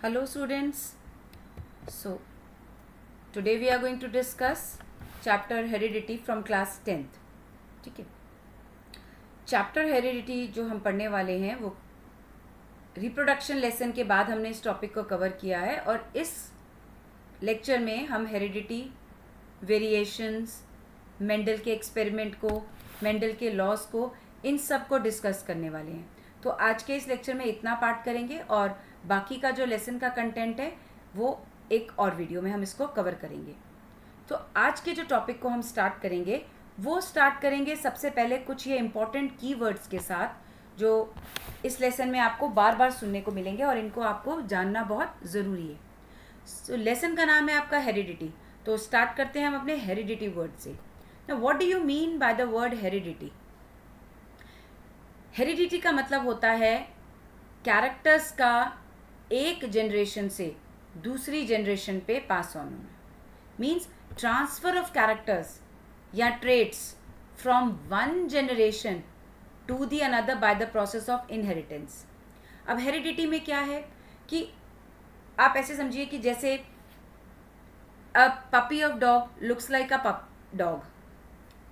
Hello students. So today we are going to discuss chapter heredity from class 10th. ठीक है. Chapter heredity जो हम पढ़ने वाले हैं वो रिप्रोडक्शन लेसन के बाद हमने इस टॉपिक को कवर किया है और इस लेक्चर में हम हेरिडिटी, वेरिएशंस, मेंडल के एक्सपेरिमेंट को, मेंडल के लॉस को, इन सब को डिस्कस करने वाले हैं. तो आज के इस लेक्चर में इतना पार्ट करेंगे और बाकी का जो लेसन का कंटेंट है वो एक और वीडियो में हम इसको कवर करेंगे. तो आज के जो टॉपिक को हम स्टार्ट करेंगे सबसे पहले कुछ ये इम्पॉर्टेंट कीवर्ड्स के साथ जो इस लेसन में आपको बार बार सुनने को मिलेंगे और इनको आपको जानना बहुत ज़रूरी है. सो लेसन का नाम है आपका हेरिडिटी. तो स्टार्ट करते हैं हम अपने हेरिडिटी वर्ड से. Now what do you mean by the word heredity? Heredity का मतलब होता है कैरेक्टर्स का एक जनरेशन से दूसरी जनरेशन पे पास ऑन होना. मीन्स ट्रांसफर ऑफ कैरेक्टर्स या traits from one generation to the another by the process of inheritance. अब हेरिडिटी में क्या है कि आप ऐसे समझिए कि जैसे a puppy of dog looks like a dog,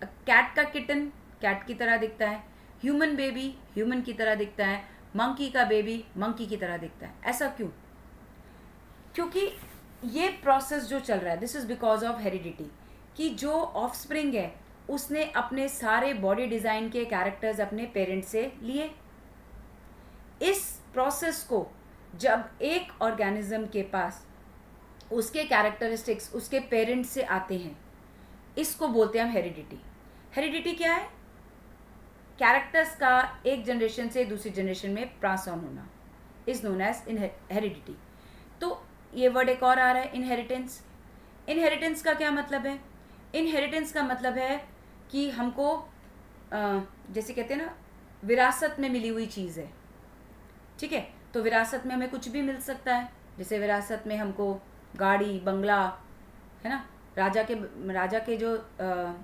cat का किटन कैट की तरह दिखता है, ह्यूमन बेबी ह्यूमन की तरह दिखता है, मंकी का बेबी मंकी की तरह दिखता है. ऐसा क्यों? क्योंकि ये प्रोसेस जो चल रहा है this is because of heredity कि जो ऑफस्प्रिंग है उसने अपने सारे बॉडी डिज़ाइन के कैरेक्टर्स अपने पेरेंट्स से लिए. इस प्रोसेस को जब एक ऑर्गेनिज्म के पास उसके कैरेक्टरिस्टिक्स उसके पेरेंट्स से आते हैं इसको बोलते हैं हम हेरिडिटी. हेरिडिटी क्या है? कैरेक्टर्स का एक जनरेशन से दूसरी जनरेशन में पास ऑन होना इज नोन एज हेरिडिटी. तो ये वर्ड एक और आ रहा है इनहेरिटेंस. इनहेरिटेंस का क्या मतलब है? इनहेरिटेंस का मतलब है कि हमको जैसे कहते हैं ना विरासत में मिली हुई चीज़ है. ठीक है, तो विरासत में हमें कुछ भी मिल सकता है. जैसे विरासत में हमको गाड़ी, बंगला, है ना, राजा के जो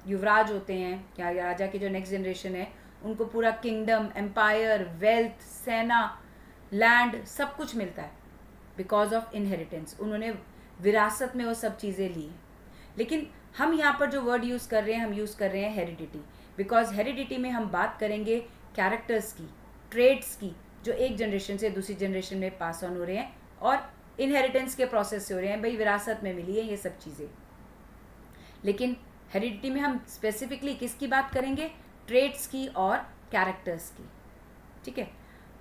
युवराज होते हैं या राजा के जो नेक्स्ट जनरेशन है उनको पूरा किंगडम, एम्पायर, वेल्थ, सेना, लैंड सब कुछ मिलता है बिकॉज ऑफ इनहेरिटेंस. उन्होंने विरासत में वो सब चीज़ें ली हैं. लेकिन हम यहाँ पर जो वर्ड यूज़ कर रहे हैं हम यूज़ कर रहे हैं हेरिडिटी. बिकॉज हेरिडिटी में हम बात करेंगे कैरेक्टर्स की, ट्रेड्स की जो एक जनरेशन से दूसरी जनरेशन में पास ऑन हो रहे हैं और इनहेरिटेंस के प्रोसेस से हो रहे हैं. भाई विरासत में मिली है ये सब चीज़ें. लेकिन हेरिडिटी में हम स्पेसिफिकली किसकी बात करेंगे? ट्रेड्स की और कैरेक्टर्स की. ठीक है,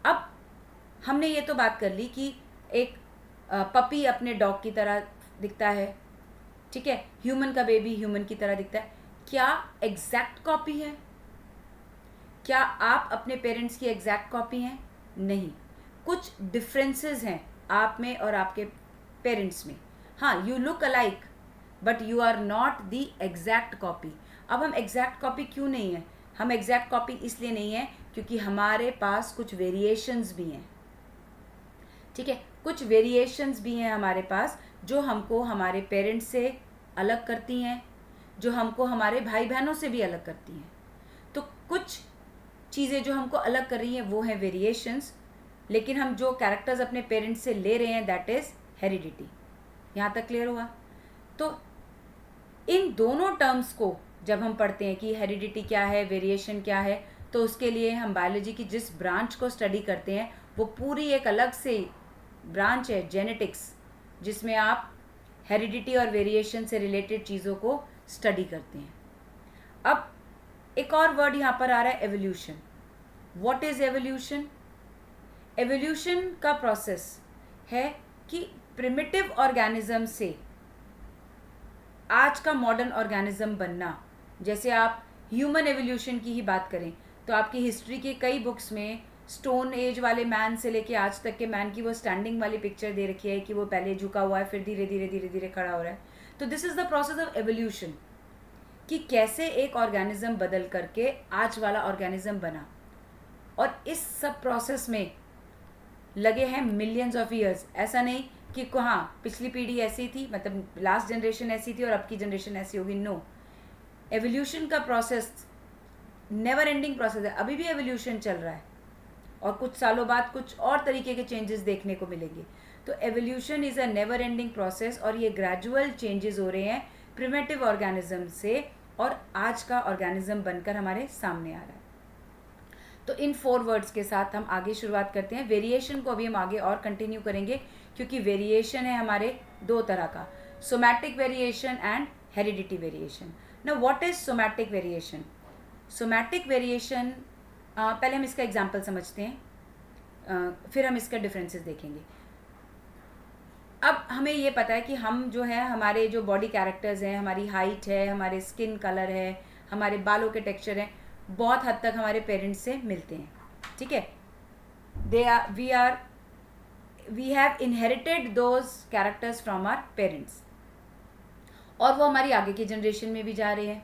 अब हमने ये तो बात कर ली कि एक पपी अपने डॉग की तरह दिखता है. ठीक है, ह्यूमन का बेबी ह्यूमन की तरह दिखता है. क्या एग्जैक्ट कॉपी है? क्या आप अपने पेरेंट्स की एग्जैक्ट कॉपी हैं? नहीं, कुछ डिफरेंसेस हैं आप में और आपके पेरेंट्स में. हाँ, you look alike but you are not the exact copy. अब हम एग्जैक्ट कॉपी क्यों नहीं है? हम एग्जैक्ट कॉपी इसलिए नहीं है क्योंकि हमारे पास कुछ वेरिएशंस भी हैं. ठीक है, कुछ वेरिएशंस भी हैं हमारे पास जो हमको हमारे पेरेंट्स से अलग करती हैं, जो हमको हमारे भाई बहनों से भी अलग करती हैं. तो कुछ चीज़ें जो हमको अलग कर रही हैं वो हैं वेरिएशंस. लेकिन हम जो कैरेक्टर्स अपने पेरेंट्स से ले रहे हैं दैट इज़ हेरिडिटी. यहाँ तक क्लियर हुआ? तो इन दोनों टर्म्स को जब हम पढ़ते हैं कि हेरिडिटी क्या है, वेरिएशन क्या है, तो उसके लिए हम बायोलॉजी की जिस ब्रांच को स्टडी करते हैं वो पूरी एक अलग से ब्रांच है जेनेटिक्स, जिसमें आप हेरिडिटी और वेरिएशन से रिलेटेड चीज़ों को स्टडी करते हैं. अब एक और वर्ड यहाँ पर आ रहा है evolution. What is evolution? Evolution का प्रोसेस है कि प्रिमिटिव ऑर्गेनिज्म से आज का मॉडर्न ऑर्गेनिज्म बनना. जैसे आप ह्यूमन एवोल्यूशन की ही बात करें तो आपकी हिस्ट्री के कई बुक्स में स्टोन एज वाले मैन से लेके आज तक के मैन की वो स्टैंडिंग वाली पिक्चर दे रखी है कि वो पहले झुका हुआ है फिर धीरे धीरे धीरे धीरे खड़ा हो रहा है. तो this is the process of evolution कि कैसे एक ऑर्गेनिज्म बदल करके आज वाला ऑर्गेनिज्म बना. और इस सब प्रोसेस में लगे हैं मिलियंस ऑफ ईयर्स. ऐसा नहीं कि हाँ पिछली पीढ़ी ऐसी थी, मतलब लास्ट जनरेशन ऐसी थी और अब की जनरेशन ऐसी होगी. नो, एवोल्यूशन का प्रोसेस नेवर एंडिंग प्रोसेस है. अभी भी एवोल्यूशन चल रहा है और कुछ सालों बाद कुछ और तरीके के चेंजेस देखने को मिलेंगे. तो evolution is a never ending process और ये ग्रेजुअल चेंजेस हो रहे हैं प्रिमेटिव ऑर्गेनिज्म से और आज का ऑर्गेनिज्म बनकर हमारे सामने आ रहा है. तो इन 4 वर्ड्स के साथ हम आगे शुरुआत करते हैं. वेरिएशन को अभी हम आगे और कंटिन्यू करेंगे क्योंकि वेरिएशन है हमारे 2 तरह का, somatic variation and heredity variation. Now what is somatic variation? Somatic variation, पहले हम इसका एग्जांपल समझते हैं, फिर हम इसका डिफरेंसेस देखेंगे. अब हमें ये पता है कि हम जो है हमारे जो बॉडी कैरेक्टर्स हैं, हमारी हाइट है, हमारे स्किन कलर है, हमारे बालों के टेक्सचर हैं, बहुत हद तक हमारे पेरेंट्स से मिलते हैं. ठीक है, we have inherited those characters from our parents और वो हमारी आगे की जनरेशन में भी जा रहे हैं.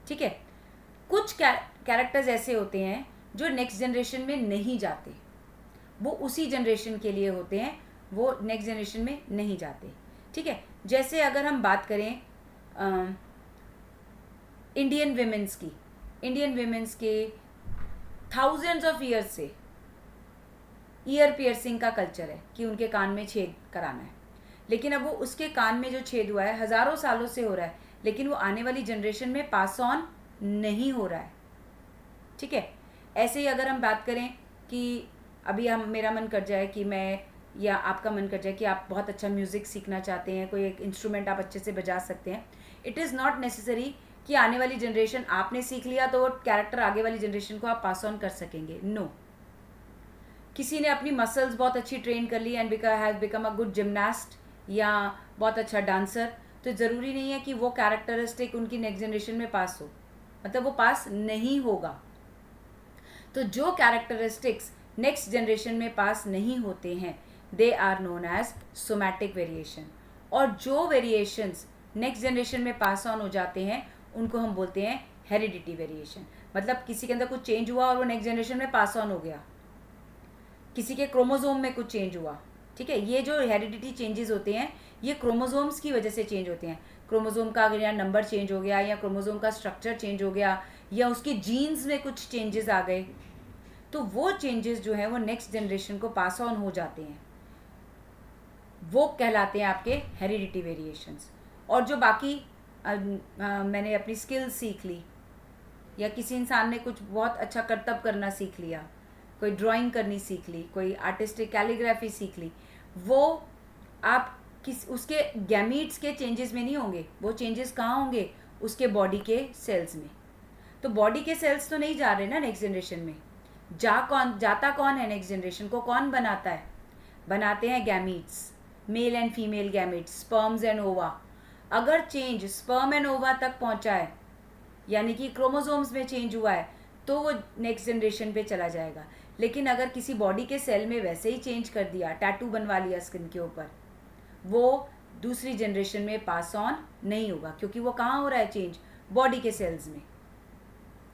ठीक है, कुछ कैरेक्टर्स ऐसे होते हैं जो नेक्स्ट जनरेशन में नहीं जाते, वो उसी जनरेशन के लिए होते हैं, वो नेक्स्ट जनरेशन में नहीं जाते. ठीक है, जैसे अगर हम बात करें इंडियन विमेंस के थाउजेंड्स ऑफ ईयर्स से ईयर पियर्सिंग का कल्चर है कि उनके कान में छेद कराना है. लेकिन अब वो उसके कान में जो छेद हुआ है हज़ारों सालों से हो रहा है, लेकिन वो आने वाली जनरेशन में पास ऑन नहीं हो रहा है. ठीक है, ऐसे ही अगर हम बात करें कि अभी मेरा मन कर जाए कि मैं या आपका मन कर जाए कि आप बहुत अच्छा म्यूज़िक सीखना चाहते हैं, कोई एक इंस्ट्रूमेंट आप अच्छे से बजा सकते हैं, इट इज़ नॉट नेसेसरी कि आने वाली जनरेशन आपने सीख लिया तो वो कैरेक्टर आगे वाली जनरेशन को आप पास ऑन कर सकेंगे. नो. किसी ने अपनी मसल्स बहुत अच्छी ट्रेन कर ली and has become a good gymnast या बहुत अच्छा डांसर, तो ज़रूरी नहीं है कि वो कैरेक्टरिस्टिक उनकी नेक्स्ट जनरेशन में पास हो, मतलब वो पास नहीं होगा. तो जो कैरेक्टरिस्टिक्स नेक्स्ट जनरेशन में पास नहीं होते हैं they are known as somatic variation, और जो वेरिएशंस नेक्स्ट जनरेशन में पास ऑन हो जाते हैं उनको हम बोलते हैं हेरिडिटी वेरिएशन. मतलब किसी के अंदर कुछ चेंज हुआ और वो नेक्स्ट जनरेशन में पास ऑन हो गया, किसी के क्रोमोसोम में कुछ चेंज हुआ. ठीक है, ये जो हेरिडिटी चेंजेस होते हैं ये क्रोमोसोम्स की वजह से चेंज होते हैं. क्रोमोसोम का अगर यहाँ नंबर चेंज हो गया या क्रोमोसोम का स्ट्रक्चर चेंज हो गया या उसके जीन्स में कुछ चेंजेस आ गए, तो वो चेंजेस जो हैं वो नेक्स्ट जनरेशन को पास ऑन हो जाते हैं, वो कहलाते हैं आपके हेरिडिटी वेरिएशंस. और जो बाकी मैंने अपनी स्किल्स सीख ली या किसी इंसान ने कुछ बहुत अच्छा करतब करना सीख लिया, कोई ड्राइंग करनी सीख ली, कोई आर्टिस्टिक कैलीग्राफी सीख ली, वो आप उसके गैमीट्स के चेंजेस में नहीं होंगे, वो चेंजेस कहाँ होंगे? उसके बॉडी के सेल्स में. तो बॉडी के सेल्स तो नहीं जा रहे ना नेक्स्ट जनरेशन में, जाता कौन है नेक्स्ट जनरेशन को? कौन बनाता है? बनाते हैं gametes, male and female gametes, sperms and ओवा. अगर चेंज स्पर्म एंड ओवा तक पहुंचा है, यानी कि क्रोमोसोम्स में चेंज हुआ है, तो वो नेक्स्ट जनरेशन पे चला जाएगा. लेकिन अगर किसी बॉडी के सेल में वैसे ही चेंज कर दिया, टैटू बनवा लिया स्किन के ऊपर, वो दूसरी जनरेशन में पास ऑन नहीं होगा, क्योंकि वो कहाँ हो रहा है चेंज? बॉडी के सेल्स में,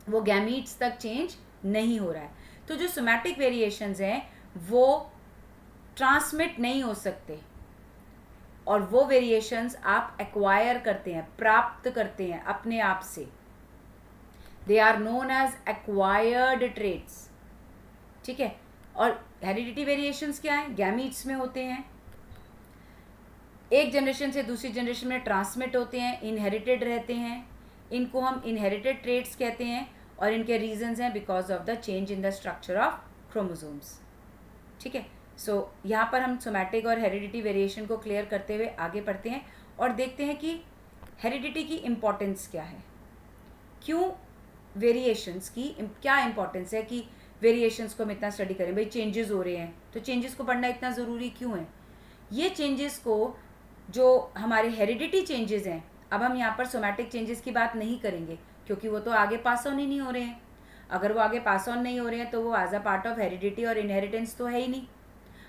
वो गैमीट्स तक चेंज नहीं हो रहा है. तो जो सोमैटिक वेरिएशंस हैं वो ट्रांसमिट नहीं हो सकते, और वो वेरिएशंस आप एक्वायर करते हैं, प्राप्त करते हैं अपने आप से. They are known as acquired traits. ठीक है, और हेरिडिटी वेरिएशंस क्या है? गैमीट्स में होते हैं, एक जनरेशन से दूसरी जनरेशन में ट्रांसमिट होते हैं, इनहेरिटेड रहते हैं. इनको हम इनहेरिटेड ट्रेट्स कहते हैं और इनके रीजंस हैं because of the change in the structure of chromosomes. ठीक है, सो यहाँ पर हम सोमैटिक और हेरिडिटी वेरिएशन को क्लियर करते हुए आगे बढ़ते हैं और देखते हैं कि हेरिडिटी की इम्पोर्टेंस क्या है, क्यों वेरिएशंस की क्या इम्पोर्टेंस है कि वेरिएशंस को हम इतना स्टडी करें. भाई चेंजेस हो रहे हैं तो चेंजेस को पढ़ना इतना ज़रूरी क्यों है? ये चेंजेस को, जो हमारे हेरिडिटी चेंजेस हैं, अब हम यहाँ पर सोमैटिक चेंजेस की बात नहीं करेंगे क्योंकि वो तो आगे पास ऑन ही नहीं हो रहे हैं. अगर वो आगे पास ऑन नहीं हो रहे हैं तो वो as a part of heredity और इनहेरिटेंस तो है ही नहीं.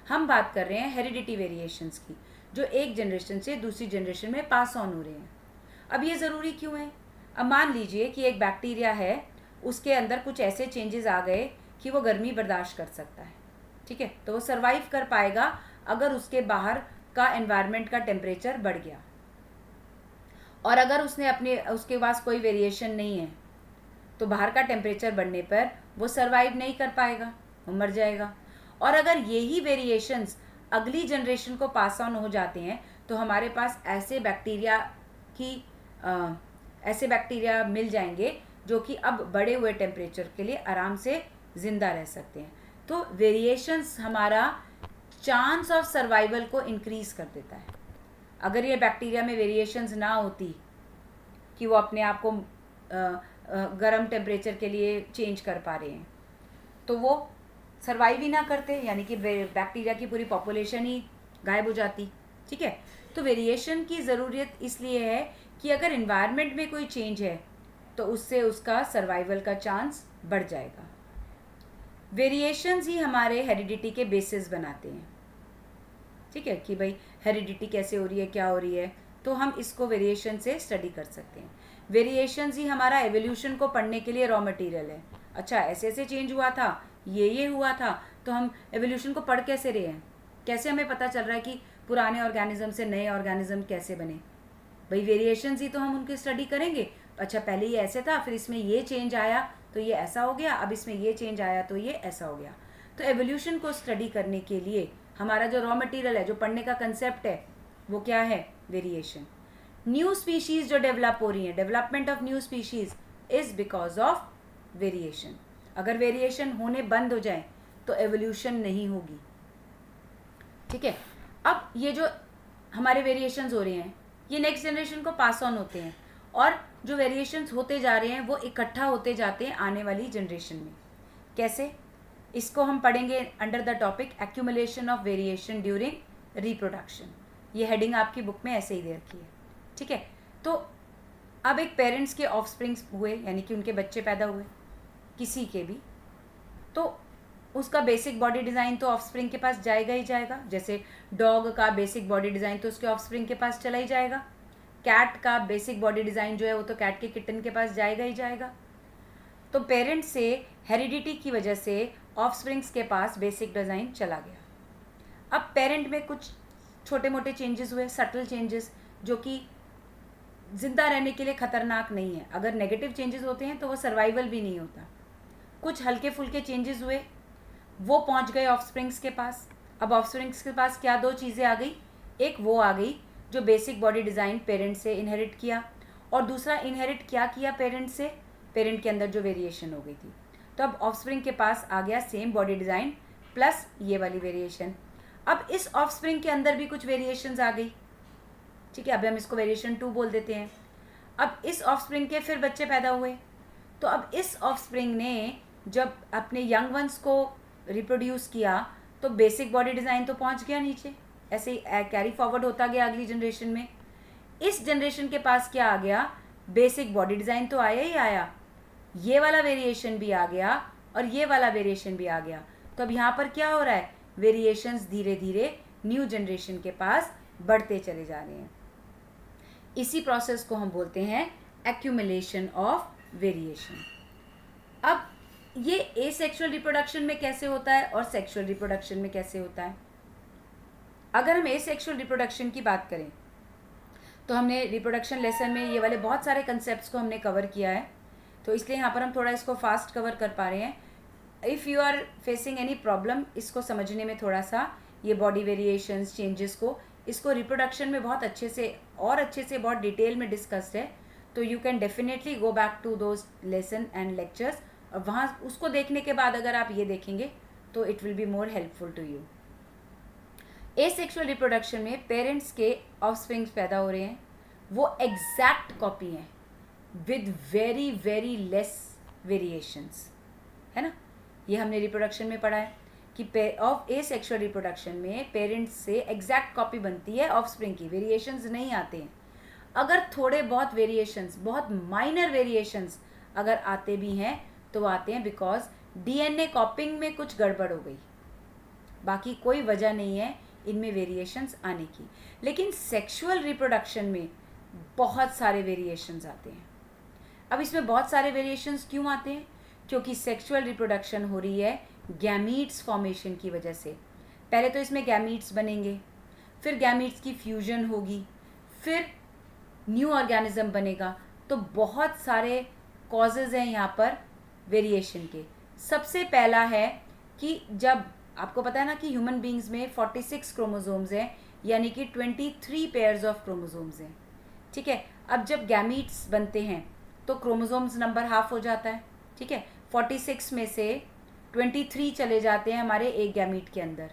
हम बात कर रहे हैं हेरिडिटी वेरिएशंस की, जो एक जनरेशन से दूसरी जनरेशन में पास ऑन हो रहे हैं. अब ये ज़रूरी क्यों है? अब मान लीजिए कि एक बैक्टीरिया है, उसके अंदर कुछ ऐसे चेंजेस आ गए कि वो गर्मी बर्दाश्त कर सकता है. ठीक है, तो वो सर्वाइव कर पाएगा अगर उसके बाहर का एनवायरनमेंट का टेम्परेचर बढ़ गया. और अगर उसके पास कोई वेरिएशन नहीं है तो बाहर का टेम्परेचर बढ़ने पर वो सर्वाइव नहीं कर पाएगा, वो मर जाएगा। और अगर यही वेरिएशंस अगली जनरेशन को पास ऑन हो जाते हैं तो हमारे पास ऐसे बैक्टीरिया मिल जाएंगे जो कि अब बढ़े हुए टेम्परेचर के लिए आराम से ज़िंदा रह सकते हैं। तो वेरिएशंस हमारा चांस ऑफ सर्वाइवल को इंक्रीज़ कर देता है। अगर ये बैक्टीरिया में वेरिएशंस ना होती कि वो अपने आप को गर्म टेम्परेचर के लिए चेंज कर पा रहे हैं तो वो सर्वाइव ही ना करते, यानी कि बैक्टीरिया की पूरी पॉपुलेशन ही गायब हो जाती। ठीक है, तो वेरिएशन की ज़रूरत इसलिए है कि अगर इन्वायरमेंट में कोई चेंज है तो उससे उसका सर्वाइवल का चांस बढ़ जाएगा। वेरिएशंस ही हमारे हेरिडिटी के बेसिस बनाते हैं। ठीक है, कि भाई हेरिडिटी कैसे हो रही है, क्या हो रही है, तो हम इसको वेरिएशन से स्टडी कर सकते हैं। वेरिएशंस ही हमारा एवोल्यूशन को पढ़ने के लिए रॉ मटेरियल है। अच्छा, ऐसे ऐसे चेंज हुआ था, ये हुआ था, तो हम एवोल्यूशन को पढ़ कैसे रहे हैं, कैसे हमें पता चल रहा है कि पुराने ऑर्गेनिज्म से नए ऑर्गेनिज्म कैसे बने? भाई वेरिएशंस ही तो हम उनकी स्टडी करेंगे। अच्छा, पहले ये ऐसे था, फिर इसमें ये चेंज आया तो ये ऐसा हो गया, अब इसमें ये चेंज आया तो ये ऐसा हो गया। तो एवोल्यूशन को स्टडी करने के लिए हमारा जो रॉ मटेरियल है, जो पढ़ने का कंसेप्ट है, वो क्या है? वेरिएशन। न्यू स्पीशीज जो डेवलप हो रही हैं, development of new species is because of variation. अगर वेरिएशन होने बंद हो जाए तो एवोल्यूशन नहीं होगी। ठीक है, अब ये जो हमारे वेरिएशंस हो रहे हैं ये नेक्स्ट जनरेशन को पास ऑन होते हैं, और जो वेरिएशंस होते जा रहे हैं वो इकट्ठा होते जाते हैं आने वाली जनरेशन में। कैसे? इसको हम पढ़ेंगे under the topic accumulation of variation during reproduction. ये हेडिंग आपकी बुक में ऐसे ही दे रखी है। ठीक है, तो अब एक पेरेंट्स के ऑफस्प्रिंग्स हुए, यानी कि उनके बच्चे पैदा हुए किसी के भी, तो उसका बेसिक बॉडी डिज़ाइन तो ऑफस्प्रिंग के पास जाएगा ही जाएगा। जैसे डॉग का बेसिक बॉडी डिज़ाइन तो उसके ऑफस्प्रिंग के पास चला ही जाएगा। कैट का बेसिक बॉडी डिज़ाइन जो है वो तो कैट के किटन के पास जाएगा ही जाएगा। तो पेरेंट्स से हेरिडिटी की वजह से ऑफस्प्रिंग्स के पास बेसिक डिज़ाइन चला गया। अब पेरेंट में कुछ छोटे मोटे चेंजेस हुए, सटल चेंजेस, जो कि ज़िंदा रहने के लिए ख़तरनाक नहीं है। अगर नेगेटिव चेंजेस होते हैं तो वो सर्वाइवल भी नहीं होता। कुछ हल्के फुल्के चेंजेस हुए, वो पहुंच गए ऑफस्प्रिंग्स के पास। अब ऑफस्प्रिंग्स के पास क्या दो चीज़ें आ गई? एक वो आ गई जो बेसिक बॉडी डिज़ाइन पेरेंट से इनहेरिट किया, और दूसरा इनहेरिट क्या किया पेरेंट से? पेरेंट के अंदर जो वेरिएशन हो गई थी। तो अब ऑफस्प्रिंग के पास आ गया सेम बॉडी डिज़ाइन प्लस ये वाली वेरिएशन। अब इस ऑफस्प्रिंग के अंदर भी कुछ वेरिएशंस आ गई। ठीक है, अभी हम इसको वेरिएशन 2 बोल देते हैं। अब इस ऑफस्प्रिंग के फिर बच्चे पैदा हुए, तो अब इस ऑफस्प्रिंग ने जब अपने यंग वंस को रिप्रोड्यूस किया तो बेसिक बॉडी डिज़ाइन तो पहुंच गया नीचे, ऐसे ही कैरी फॉरवर्ड होता गया अगली जनरेशन में। इस जनरेशन के पास क्या आ गया? बेसिक बॉडी डिज़ाइन तो आया ही आया, ये वाला वेरिएशन भी आ गया और ये वाला वेरिएशन भी आ गया। तो अब यहाँ पर क्या हो रहा है? वेरिएशंस धीरे धीरे न्यू जनरेशन के पास बढ़ते चले जा रहे हैं। इसी प्रोसेस को हम बोलते हैं एक्यूमुलेशन ऑफ वेरिएशन। अब ये एसेक्सुअल रिप्रोडक्शन में कैसे होता है और सेक्सुअल रिप्रोडक्शन में कैसे होता है? अगर हम एसेक्सुअल रिप्रोडक्शन की बात करें तो हमने रिप्रोडक्शन लेसन में ये वाले बहुत सारे कंसेप्ट्स को हमने कवर किया है, तो इसलिए यहाँ पर हम थोड़ा इसको फास्ट कवर कर पा रहे हैं। If you are facing any problem इसको समझने में, थोड़ा सा ये बॉडी वेरिएशंस चेंजेस को, इसको रिप्रोडक्शन में बहुत अच्छे से बहुत डिटेल में डिस्कस्ड है, तो you can definitely go back to those lesson and lectures, और वहाँ उसको देखने के बाद अगर आप ये देखेंगे तो it will be more helpful to you. Asexual reproduction में पेरेंट्स के ऑफस्प्रिंग्स पैदा हो रहे हैं, वो एग्जैक्ट कॉपी हैं with very very less variations, है ना। ये हमने रिप्रोडक्शन में पढ़ा है कि ऑफ एसेक्सुअल रिप्रोडक्शन में पेरेंट्स से एग्जैक्ट कॉपी बनती है ऑफस्प्रिंग की, वेरिएशंस नहीं आते हैं। अगर थोड़े बहुत वेरिएशंस, बहुत माइनर वेरिएशंस अगर आते भी हैं तो आते हैं बिकॉज डीएनए कॉपिंग में कुछ गड़बड़ हो गई, बाकी कोई वजह नहीं है इनमें वेरिएशंस आने की। लेकिन सेक्सुअल रिप्रोडक्शन में बहुत सारे वेरिएशंस आते हैं। अब इसमें बहुत सारे वेरिएशंस क्यों आते हैं? क्योंकि सेक्सुअल रिप्रोडक्शन हो रही है गैमीट्स फॉर्मेशन की वजह से। पहले तो इसमें गैमीट्स बनेंगे, फिर गैमीट्स की फ्यूजन होगी, फिर न्यू ऑर्गेनिज्म बनेगा। तो बहुत सारे कॉजेज़ हैं यहाँ पर वेरिएशन के। सबसे पहला है कि जब आपको पता है ना कि ह्यूमन बींग्स में 46 क्रोमोसोम्स हैं, यानी कि 23 पेयर्स ऑफ क्रोमोसोम्स हैं, ठीक है। अब जब गैमीट्स बनते हैं तो क्रोमोसोम्स नंबर हाफ हो जाता है, ठीक है। 46 में से 23 चले जाते हैं हमारे एक गैमीट के अंदर।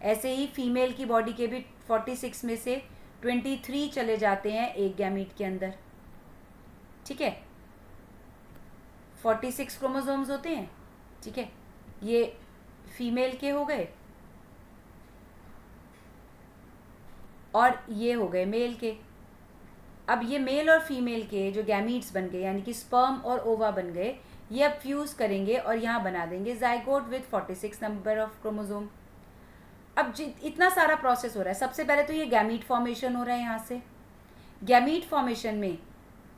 ऐसे ही फीमेल की बॉडी के भी 46 में से 23 चले जाते हैं एक गैमीट के अंदर, ठीक है। 46 क्रोमोसोम्स होते हैं, ठीक है। ये फीमेल के हो गए और ये हो गए मेल के। अब ये मेल और फीमेल के जो गैमीट्स बन गए, यानी कि स्पर्म और ओवा बन गए, ये अब फ्यूज करेंगे और यहाँ बना देंगे zygote with 46 number of chromosome. अब इतना सारा प्रोसेस हो रहा है। सबसे पहले तो ये गैमीट फॉर्मेशन हो रहा है। यहाँ से गैमीट फॉर्मेशन में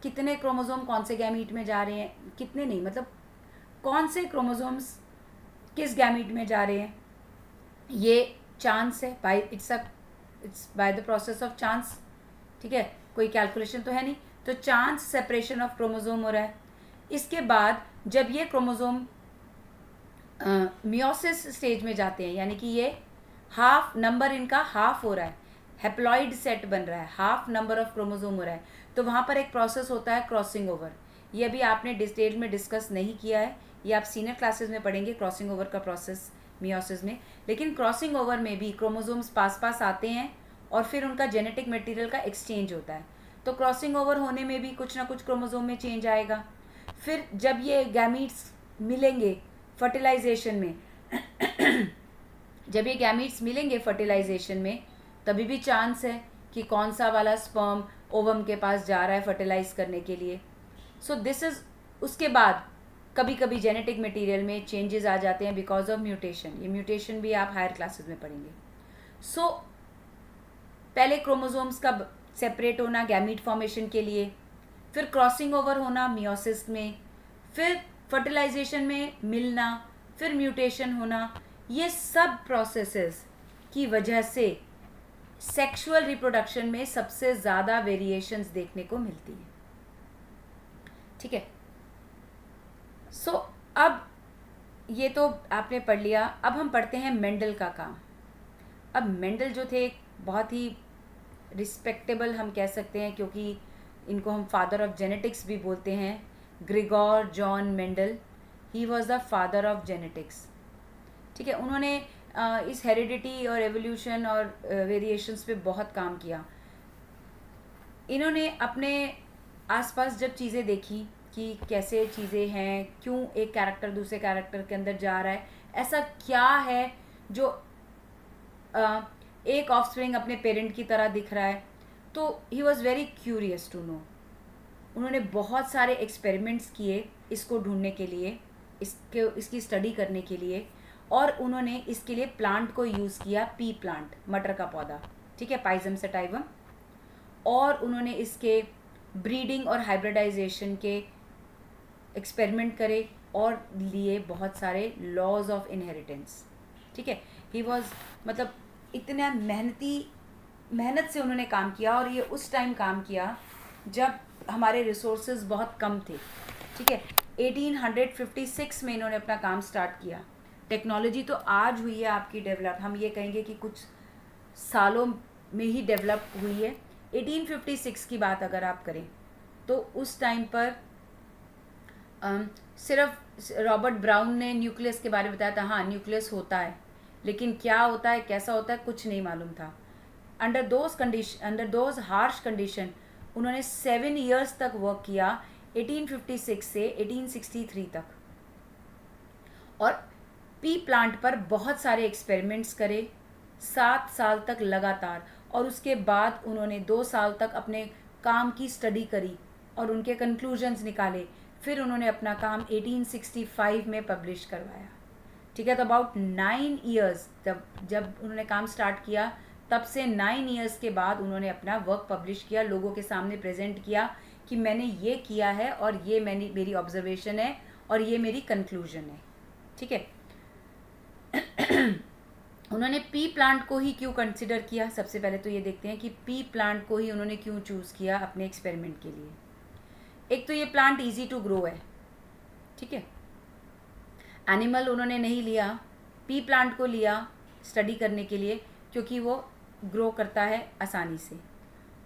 कितने क्रोमोसोम कौन से गैमीट में जा रहे हैं, कितने नहीं, मतलब कौन से क्रोमोसोम्स किस गैमीट में जा रहे हैं, ये चांस है, it's by the process of chance, ठीक है। कोई कैलकुलेशन तो है नहीं, तो चांस सेपरेशन ऑफ क्रोमोसोम हो रहा है। इसके बाद जब ये क्रोमोसोम मियोसिस स्टेज में जाते हैं, यानी कि ये हाफ नंबर इनका हाफ हो रहा है, हैप्लॉइड सेट बन रहा है, हाफ नंबर ऑफ क्रोमोसोम हो रहा है, तो वहाँ पर एक प्रोसेस होता है क्रॉसिंग ओवर। ये अभी आपने डिटेल में डिस्कस नहीं किया है, ये आप सीनियर क्लासेस में पढ़ेंगे क्रॉसिंग ओवर का प्रोसेस मियोसिस में। लेकिन क्रॉसिंग ओवर में भी क्रोमोसोम्स पास पास आते हैं और फिर उनका जेनेटिक मटेरियल का एक्सचेंज होता है। तो क्रॉसिंग ओवर होने में भी कुछ ना कुछ क्रोमोसोम में चेंज आएगा। फिर जब ये गैमीट्स मिलेंगे फर्टिलाइजेशन में जब ये गैमीट्स मिलेंगे फर्टिलाइजेशन में, तभी भी चांस है कि कौन सा वाला स्पर्म ओवम के पास जा रहा है फर्टिलाइज करने के लिए। सो दिस इज, उसके बाद कभी कभी जेनेटिक मटेरियल में चेंजेस आ जाते हैं बिकॉज ऑफ म्यूटेशन। ये म्यूटेशन भी आप हायर क्लासेस में पढ़ेंगे। सो पहले क्रोमोसोम्स का सेपरेट होना गैमीट फॉर्मेशन के लिए, फिर क्रॉसिंग ओवर होना मियोसिस में, फिर फर्टिलाइजेशन में मिलना, फिर म्यूटेशन होना, ये सब प्रोसेसेस की वजह से सेक्सुअल रिप्रोडक्शन में सबसे ज़्यादा वेरिएशंस देखने को मिलती है, ठीक है। सो अब ये तो आपने पढ़ लिया। अब हम पढ़ते हैं मेंडल का काम। अब मेंडल जो थे बहुत ही रिस्पेक्टेबल हम कह सकते हैं, क्योंकि इनको हम फादर ऑफ जेनेटिक्स भी बोलते हैं। Grigor John Mendel, he was the father of genetics, ठीक है। उन्होंने इस हेरिडिटी और एवोल्यूशन और वेरिएशंस पे बहुत काम किया। इन्होंने अपने आसपास जब चीज़ें देखी कि कैसे चीज़ें हैं, क्यों एक कैरेक्टर दूसरे कैरेक्टर के अंदर जा रहा है, ऐसा क्या है जो एक ऑफस्प्रिंग अपने पेरेंट की तरह दिख रहा है, तो he was very curious to know. उन्होंने बहुत सारे एक्सपेरिमेंट्स किए इसको ढूंढने के लिए, इसकी स्टडी करने के लिए, और उन्होंने इसके लिए प्लांट को यूज़ किया, पी प्लांट, मटर का पौधा, ठीक है, पाइजम सटाइवम। और उन्होंने इसके ब्रीडिंग और हाइब्रिडाइजेशन के एक्सपेरिमेंट करे और लिए बहुत सारे लॉज ऑफ इनहेरिटेंस, ठीक है। ही वॉज, मतलब इतना मेहनत से उन्होंने काम किया, और ये उस टाइम काम किया जब हमारे रिसोर्सेज बहुत कम थे, ठीक है। 1856 में इन्होंने अपना काम स्टार्ट किया। टेक्नोलॉजी तो आज हुई है आपकी डेवलप, हम ये कहेंगे कि कुछ सालों में ही डेवलप हुई है। 1856 की बात अगर आप करें तो उस टाइम पर सिर्फ रॉबर्ट ब्राउन ने न्यूक्लियस के बारे में बताया था। हाँ, न्यूक्लियस होता है, लेकिन क्या होता है, कैसा होता है, कुछ नहीं मालूम था। अंडर दोज हार्श कंडीशन उन्होंने 7 ईयर्स तक वर्क किया, 1856 से 1863 तक, और पी प्लांट पर बहुत सारे एक्सपेरिमेंट्स करे 7 साल तक लगातार। और उसके बाद उन्होंने 2 साल तक अपने काम की स्टडी करी और उनके कंक्लूजन्स निकाले। फिर उन्होंने अपना काम 1865 में पब्लिश करवाया, ठीक है। तो अबाउट 9 ईयर्स, जब उन्होंने काम स्टार्ट किया तब से 9 ईयर्स के बाद उन्होंने अपना वर्क पब्लिश किया, लोगों के सामने प्रेजेंट किया कि मैंने ये किया है और ये मेरी ऑब्जर्वेशन है और ये मेरी कंक्लूजन है, ठीक है। उन्होंने पी प्लांट को ही क्यों कंसिडर किया, सबसे पहले तो ये देखते हैं कि पी प्लांट को ही उन्होंने क्यों चूज़ किया अपने एक्सपेरिमेंट के लिए। एक तो ये प्लांट इजी टू ग्रो है, ठीक है। एनिमल उन्होंने नहीं लिया, पी प्लांट को लिया स्टडी करने के लिए क्योंकि वो ग्रो करता है आसानी से,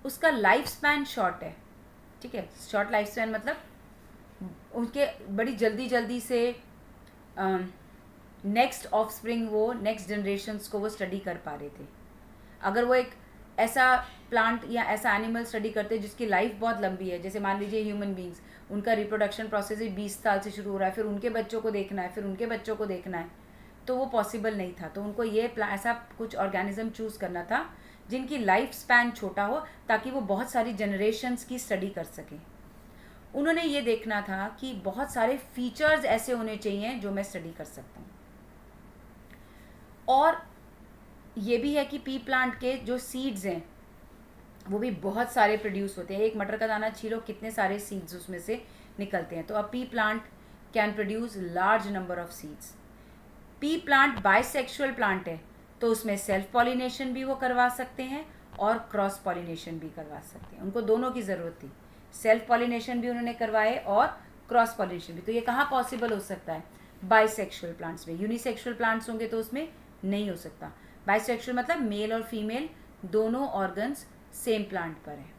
उसका लाइफ स्पैन शॉर्ट है, ठीक है। शॉर्ट लाइफ स्पैन मतलब उनके बड़ी जल्दी जल्दी से नेक्स्ट ऑफस्प्रिंग, वो नेक्स्ट जनरेशन्स को वो स्टडी कर पा रहे थे। अगर वो एक ऐसा प्लांट या ऐसा एनिमल स्टडी करते जिसकी लाइफ बहुत लंबी है, जैसे मान लीजिए ह्यूमन बींग्स, उनका रिप्रोडक्शन प्रोसेस ही 20 साल से शुरू हो रहा है, फिर उनके बच्चों को देखना है, फिर उनके बच्चों को देखना है, तो वो पॉसिबल नहीं था। तो उनको ये ऐसा कुछ ऑर्गेनिज्म चूज़ करना था जिनकी लाइफ स्पैन छोटा हो, ताकि वो बहुत सारी जनरेशन्स की स्टडी कर सकें। उन्होंने ये देखना था कि बहुत सारे फीचर्स ऐसे होने चाहिए जो मैं स्टडी कर सकता हूँ। और ये भी है कि पी प्लांट के जो सीड्स हैं वो भी बहुत सारे प्रोड्यूस होते हैं। एक मटर का दाना छीलो, कितने सारे सीड्स उसमें से निकलते हैं। तो a pea plant can produce large number of seeds. Pea plant bisexual plant है, तो उसमें सेल्फ पॉलिनेशन भी वो करवा सकते हैं और क्रॉस पॉलिनेशन भी करवा सकते हैं। उनको दोनों की ज़रूरत थी, सेल्फ पॉलिनेशन भी उन्होंने करवाए और क्रॉस पॉलिनेशन भी। तो ये कहाँ पॉसिबल हो सकता है? बाइसेक्सुअल प्लांट्स में। यूनिसेक्सुअल प्लांट्स होंगे तो उसमें नहीं हो सकता। बाइसेक्सुअल मतलब मेल और फीमेल दोनों ऑर्गन्स सेम प्लांट पर हैं।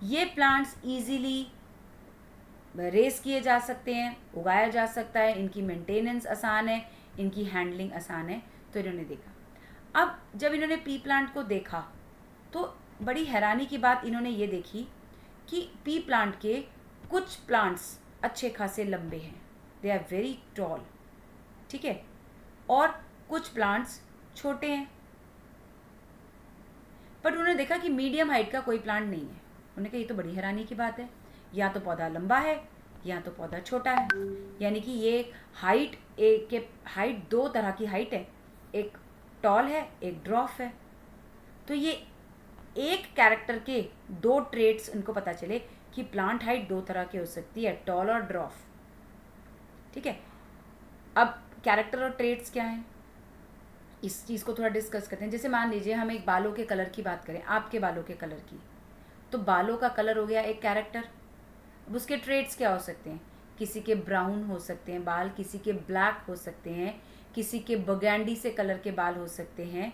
ये प्लांट्स इजीली रेस किए जा सकते हैं, उगाया जा सकता है, इनकी मेंटेनेंस आसान है, इनकी हैंडलिंग आसान है। तो इन्होंने देखा। अब जब इन्होंने पी प्लांट को देखा तो बड़ी हैरानी की बात इन्होंने ये देखी कि पी प्लांट के कुछ प्लांट्स अच्छे खासे लंबे हैं, दे आर वेरी टॉल, ठीक है, और कुछ प्लांट्स छोटे हैं। पर उन्होंने देखा कि मीडियम हाइट का कोई प्लांट नहीं है। उन्होंने कहा ये तो बड़ी हैरानी की बात है, या तो पौधा लंबा है या तो पौधा छोटा है। यानी कि ये हाइट दो तरह की हाइट है, एक टॉल है, एक ड्रॉफ है। तो ये एक कैरेक्टर के दो ट्रेट्स इनको पता चले कि प्लांट हाइट दो तरह की हो सकती है, टॉल और ड्रॉफ, ठीक है। अब कैरेक्टर और ट्रेट्स क्या हैं, इस चीज़ को थोड़ा डिस्कस करते हैं। जैसे मान लीजिए हम एक बालों के कलर की बात करें, आपके बालों के कलर की, तो बालों का कलर हो गया एक कैरेक्टर। अब उसके ट्रेट्स क्या हो सकते हैं? किसी के ब्राउन हो सकते हैं बाल, किसी के ब्लैक हो सकते हैं, किसी के बगैंडी से कलर के बाल हो सकते हैं,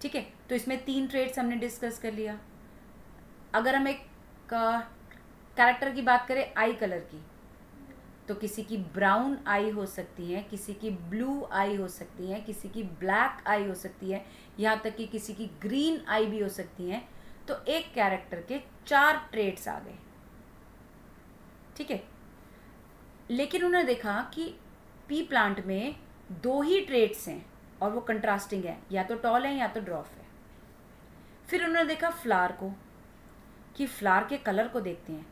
ठीक है। तो इसमें 3 ट्रेट्स हमने डिस्कस कर लिया। अगर हम एक कैरेक्टर की बात करें आई कलर की, तो किसी की ब्राउन आई हो सकती है, किसी की ब्लू आई हो सकती है, किसी की ब्लैक आई हो सकती है, यहाँ तक कि किसी की ग्रीन आई भी हो सकती है। तो एक कैरेक्टर के 4 ट्रेट्स आ गए, ठीक है। लेकिन उन्होंने देखा कि पी प्लांट में 2 ही ट्रेट्स हैं और वो कंट्रास्टिंग है, या तो टॉल है या तो ड्रॉफ है। फिर उन्होंने देखा फ्लावर को, कि फ्लावर के कलर को देखते हैं,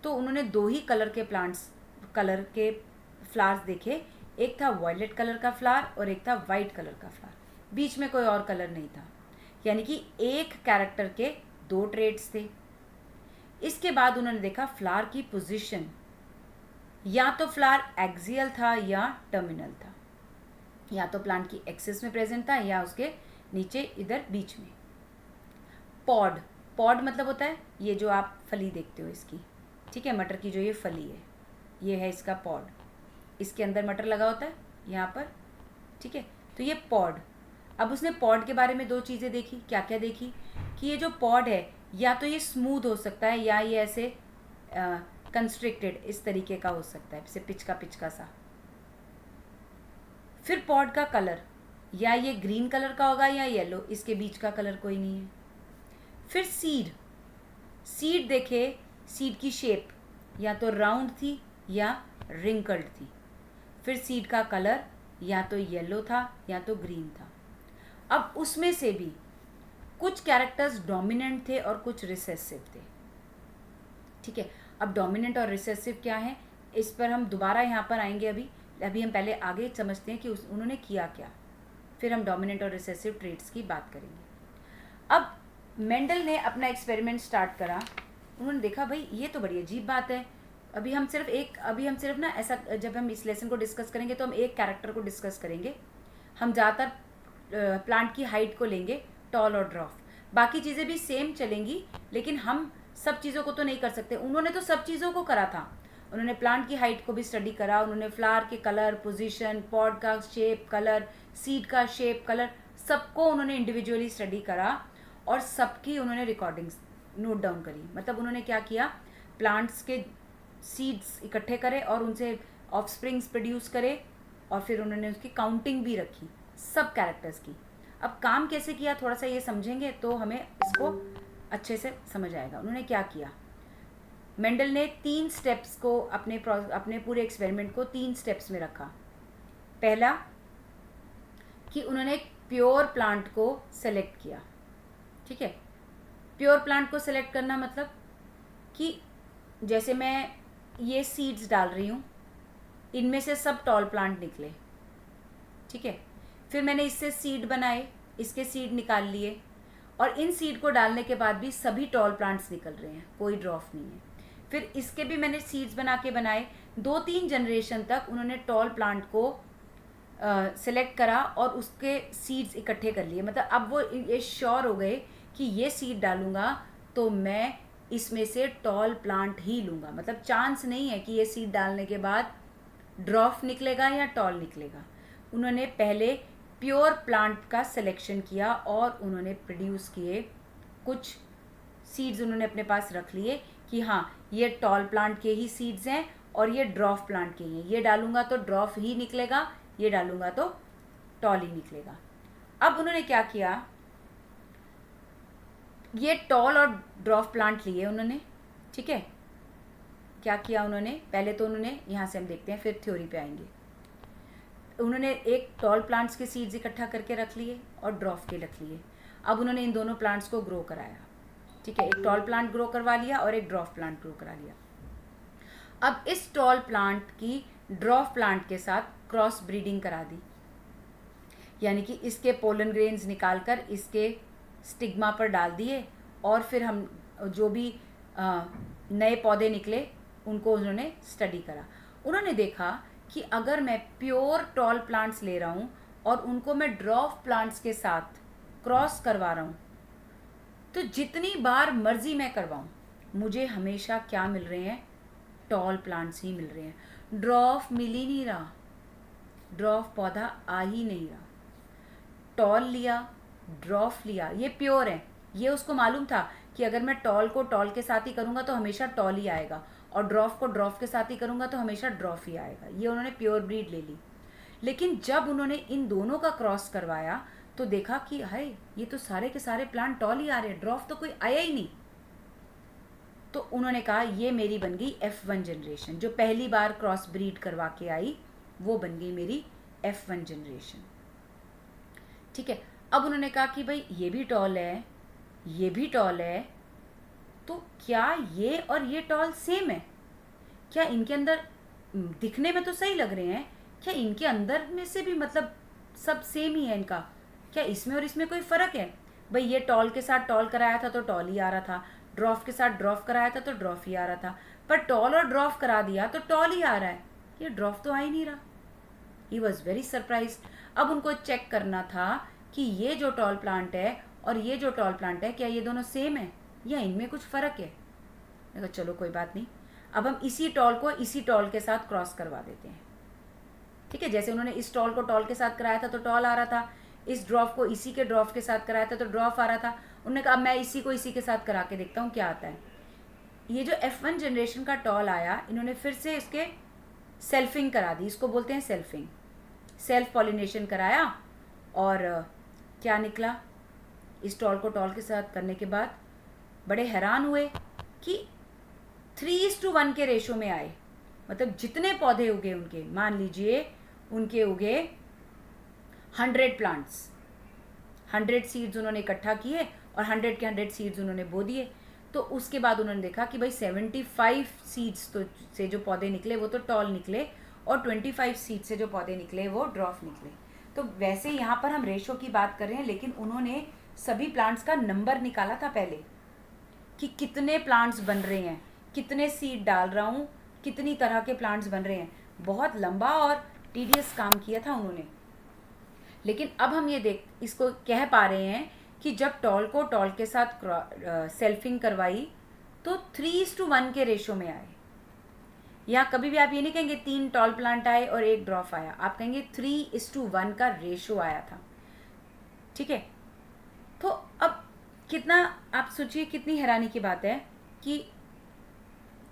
तो उन्होंने 2 ही कलर के फ्लावर्स देखे। एक था वायलेट कलर का फ्लावर और एक था वाइट कलर का फ्लावर, बीच में कोई और कलर नहीं था। यानी कि एक कैरेक्टर के 2 ट्रेट्स थे। इसके बाद उन्होंने देखा फ्लावर की पोजीशन, या तो फ्लावर एक्सियल था या टर्मिनल था, या तो प्लांट की एक्सिस में प्रेजेंट था या उसके नीचे इधर बीच में। पॉड मतलब होता है ये जो आप फली देखते हो इसकी, ठीक है, मटर की जो ये फली है, ये है इसका पॉड। इसके अंदर मटर लगा होता है यहाँ पर, ठीक है। तो ये पॉड। अब उसने पॉड के बारे में 2 चीज़ें देखी। क्या क्या देखी? कि ये जो पॉड है या तो ये स्मूथ हो सकता है या ये ऐसे कंस्ट्रिक्टेड इस तरीके का हो सकता है, जैसे पिचका सा। फिर पॉड का कलर, या ये ग्रीन कलर का होगा या येलो, इसके बीच का कलर कोई नहीं है। फिर सीड देखे, सीड की शेप या तो राउंड थी या रिंकल्ड थी। फिर सीड का कलर या तो येलो था या तो ग्रीन था। अब उसमें से भी कुछ कैरेक्टर्स डोमिनेंट थे और कुछ रिसेसिव थे, ठीक है। अब डोमिनेंट और रिसेसिव क्या है, इस पर हम दोबारा यहाँ पर आएंगे। अभी हम पहले आगे समझते हैं कि उन्होंने किया क्या, फिर हम डोमिनेंट और रिसेसिव ट्रेट्स की बात करेंगे। अब मेंडल ने अपना एक्सपेरिमेंट स्टार्ट करा। उन्होंने देखा भाई ये तो बड़ी अजीब बात है। अभी हम सिर्फ ना ऐसा, जब हम इस लेसन को डिस्कस करेंगे तो हम एक कैरेक्टर को डिस्कस करेंगे। हम ज़्यादातर प्लांट की हाइट को लेंगे, टॉल और ड्रॉफ। बाकी चीज़ें भी सेम चलेंगी, लेकिन हम सब चीज़ों को तो नहीं कर सकते। उन्होंने तो सब चीज़ों को करा था। उन्होंने प्लांट की हाइट को भी स्टडी करा, उन्होंने फ्लावर के कलर, पोजीशन, पॉड का शेप, कलर, सीड का शेप, कलर, सबको उन्होंने इंडिविजुअली स्टडी करा और सबकी उन्होंने रिकॉर्डिंग्स नोट डाउन करी। मतलब उन्होंने क्या किया, प्लांट्स के सीड्स इकट्ठे करे और उनसे ऑफस्प्रिंग्स प्रोड्यूस करे और फिर उन्होंने उसकी काउंटिंग भी रखी सब कैरेक्टर्स की। अब काम कैसे किया थोड़ा सा ये समझेंगे तो हमें इसको अच्छे से समझ आएगा। उन्होंने क्या किया, मेंडल ने 3 स्टेप्स को अपने पूरे एक्सपेरिमेंट को 3 स्टेप्स में रखा। पहला कि उन्होंने एक प्योर प्लांट को सेलेक्ट किया। ठीक है, प्योर प्लांट को सेलेक्ट करना मतलब कि जैसे मैं ये सीड्स डाल रही हूँ, इनमें से सब टॉल प्लांट निकले। ठीक है, फिर मैंने इससे सीड बनाए, इसके सीड निकाल लिए और इन सीड को डालने के बाद भी सभी टॉल प्लांट्स निकल रहे हैं, कोई ड्रॉप नहीं है। फिर इसके भी मैंने सीड्स बना के बनाए। 2-3 जनरेशन तक उन्होंने टॉल प्लांट को सेलेक्ट करा और उसके सीड्स इकट्ठे कर लिए। मतलब अब वो ये श्योर हो गए कि ये सीड डालूंगा तो मैं इसमें से टॉल प्लांट ही लूँगा। मतलब चांस नहीं है कि ये सीड डालने के बाद ड्रॉफ निकलेगा या टॉल निकलेगा। उन्होंने पहले प्योर प्लांट का सिलेक्शन किया और उन्होंने प्रोड्यूस किए कुछ सीड्स, उन्होंने अपने पास रख लिए कि हाँ ये टॉल प्लांट के ही सीड्स हैं और ये ड्रॉफ प्लांट के ही हैं। ये डालूंगा तो ड्रॉफ ही निकलेगा, ये डालूंगा तो टॉल ही निकलेगा। अब उन्होंने क्या किया, ये टॉल और ड्रॉफ प्लांट लिए उन्होंने। ठीक है, क्या किया उन्होंने, पहले तो उन्होंने, यहाँ से हम देखते हैं फिर थ्योरी पे आएंगे। उन्होंने एक टॉल प्लांट्स के सीड्स इकट्ठा करके रख लिए और ड्रॉफ के रख लिए। अब उन्होंने इन दोनों प्लांट्स को ग्रो कराया। ठीक है, एक टॉल प्लांट ग्रो करवा लिया और एक ड्रॉफ प्लांट ग्रो करा लिया। अब इस टॉल प्लांट की ड्रॉफ प्लांट के साथ क्रॉस ब्रीडिंग करा दी, यानी कि इसके पोलन ग्रेन्स निकाल कर इसके स्टिग्मा पर डाल दिए और फिर हम जो भी नए पौधे निकले उनको उन्होंने स्टडी करा। उन्होंने देखा कि अगर मैं प्योर टॉल प्लांट्स ले रहा हूँ और उनको मैं ड्रॉफ प्लांट्स के साथ क्रॉस करवा रहा हूँ तो जितनी बार मर्जी मैं करवाऊँ मुझे हमेशा क्या मिल रहे हैं, टॉल प्लांट्स ही मिल रहे हैं। ड्रॉफ मिल ही नहीं रहा, ड्रॉफ पौधा आ ही नहीं रहा। टॉल लिया, ड्रॉफ लिया, ये प्योर है। ये उसको मालूम था कि अगर मैं टॉल को टॉल के साथ ही करूँगा तो हमेशा टॉल ही आएगा और ड्रॉफ को ड्रॉफ के साथ ही करूँगा तो हमेशा ड्रॉफ ही आएगा। ये उन्होंने प्योर ब्रीड ले ली। लेकिन जब उन्होंने इन दोनों का क्रॉस करवाया तो देखा कि हाय ये तो सारे के सारे प्लांट टॉल ही आ रहे हैं, ड्रॉफ तो कोई आया ही नहीं। तो उन्होंने कहा ये मेरी बन गई F1 जनरेशन। जो पहली बार क्रॉस ब्रीड करवा के आई वो बन गई मेरी F1 जनरेशन। ठीक है, अब उन्होंने कहा कि भाई ये भी टॉल है, ये भी टॉल है, तो क्या ये और ये टॉल सेम है? क्या इनके अंदर, दिखने में तो सही लग रहे हैं, क्या इनके अंदर में से भी मतलब सब सेम ही है इनका? क्या इसमें और इसमें कोई फ़र्क है? भाई ये टॉल के साथ टॉल कराया था तो टॉल ही आ रहा था, ड्रॉफ के साथ ड्रॉफ कराया था तो ड्रॉफ ही आ रहा था, पर टॉल और ड्रॉफ करा दिया तो टॉल ही आ रहा है, ये ड्रॉफ तो आ ही नहीं रहा। He was very surprise. अब उनको चेक करना था कि ये जो टॉल प्लांट है और ये जो टॉल प्लांट है क्या ये दोनों सेम है या इनमें कुछ फ़र्क है। मैं कहा चलो कोई बात नहीं, अब हम इसी टॉल को इसी टॉल के साथ क्रॉस करवा देते हैं। ठीक है, जैसे उन्होंने इस टॉल को टॉल के साथ कराया था तो टॉल आ रहा था, इस ड्रॉफ को इसी के ड्रॉफ के साथ कराया था तो ड्रॉफ आ रहा था। उन्होंने कहा अब मैं इसी को इसी के साथ करा के देखता हूँ क्या आता है। ये जो F1 जनरेशन का टॉल आया, इन्होंने फिर से इसके सेल्फिंग करा दी, इसको बोलते हैं सेल्फिंग, सेल्फ पॉलिनेशन कराया और क्या निकला, इस टॉल को टॉल के साथ करने के बाद बड़े हैरान हुए कि 3:1 के रेशो में आए। मतलब जितने पौधे उगे उनके, मान लीजिए उनके उगे 100 प्लांट्स, 100 सीड्स उन्होंने इकट्ठा किए और 100 के 100 सीड्स उन्होंने बो दिए। तो उसके बाद उन्होंने देखा कि भाई 75 सीड्स तो से जो पौधे निकले वो तो टॉल निकले और 25 सीड्स से जो पौधे निकले वो ड्रॉफ निकले। तो वैसे यहाँ पर हम रेशो की बात कर रहे हैं, लेकिन उन्होंने सभी प्लांट्स का नंबर निकाला था पहले कि कितने प्लांट्स बन रहे हैं, कितने सीड डाल रहा हूँ, कितनी तरह के प्लांट्स बन रहे हैं। बहुत लंबा और टीडियस काम किया था उन्होंने। लेकिन अब हम ये इसको कह पा रहे हैं कि जब टॉल को टॉल के साथ सेल्फिंग करवाई तो 3:1 के रेशो में आए। यहाँ कभी भी आप ये नहीं कहेंगे 3 टॉल प्लांट आए और 1 ड्रॉफ आया, आप कहेंगे 3:1 का रेशो आया था, ठीक है। तो अब कितना, आप सोचिए कितनी हैरानी की बात है कि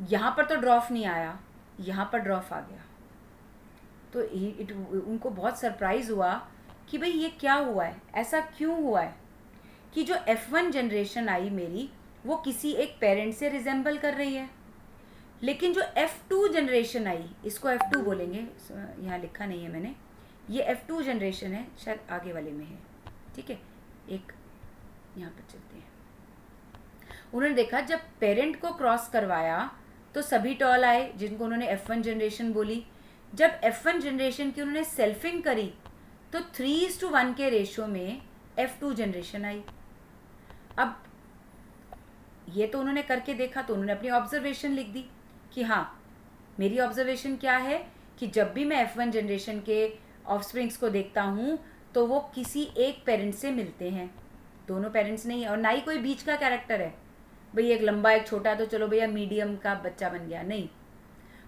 यहाँ पर तो ड्रॉफ नहीं आया, यहाँ पर ड्रॉफ आ गया। तो उनको बहुत सरप्राइज हुआ कि भाई ये क्या हुआ है, ऐसा क्यों हुआ है कि जो F1 जनरेशन आई मेरी वो किसी एक पेरेंट से रिजेंबल कर रही है, लेकिन जो F2 जनरेशन आई, इसको F2 बोलेंगे, यहाँ लिखा नहीं है मैंने, ये F2 जनरेशन है, शायद आगे वाले में है, ठीक है। एक यहाँ पर चलते हैं। उन्होंने देखा जब पेरेंट को क्रॉस करवाया तो सभी टॉल आए जिनको उन्होंने F1 जनरेशन बोली। जब F1 जनरेशन की उन्होंने सेल्फिंग करी तो 3:1 के रेशो में F2 जनरेशन आई। अब ये तो उन्होंने करके देखा, तो उन्होंने अपनी ऑब्जर्वेशन लिख दी कि हाँ मेरी ऑब्जर्वेशन क्या है कि जब भी मैं F1 जनरेशन के ऑफस्प्रिंग्स को देखता हूँ तो वो किसी एक पेरेंट से मिलते हैं, दोनों पेरेंट्स नहीं है, और ना ही कोई बीच का कैरेक्टर है, भाई एक लंबा एक छोटा तो चलो भैया मीडियम का बच्चा बन गया, नहीं,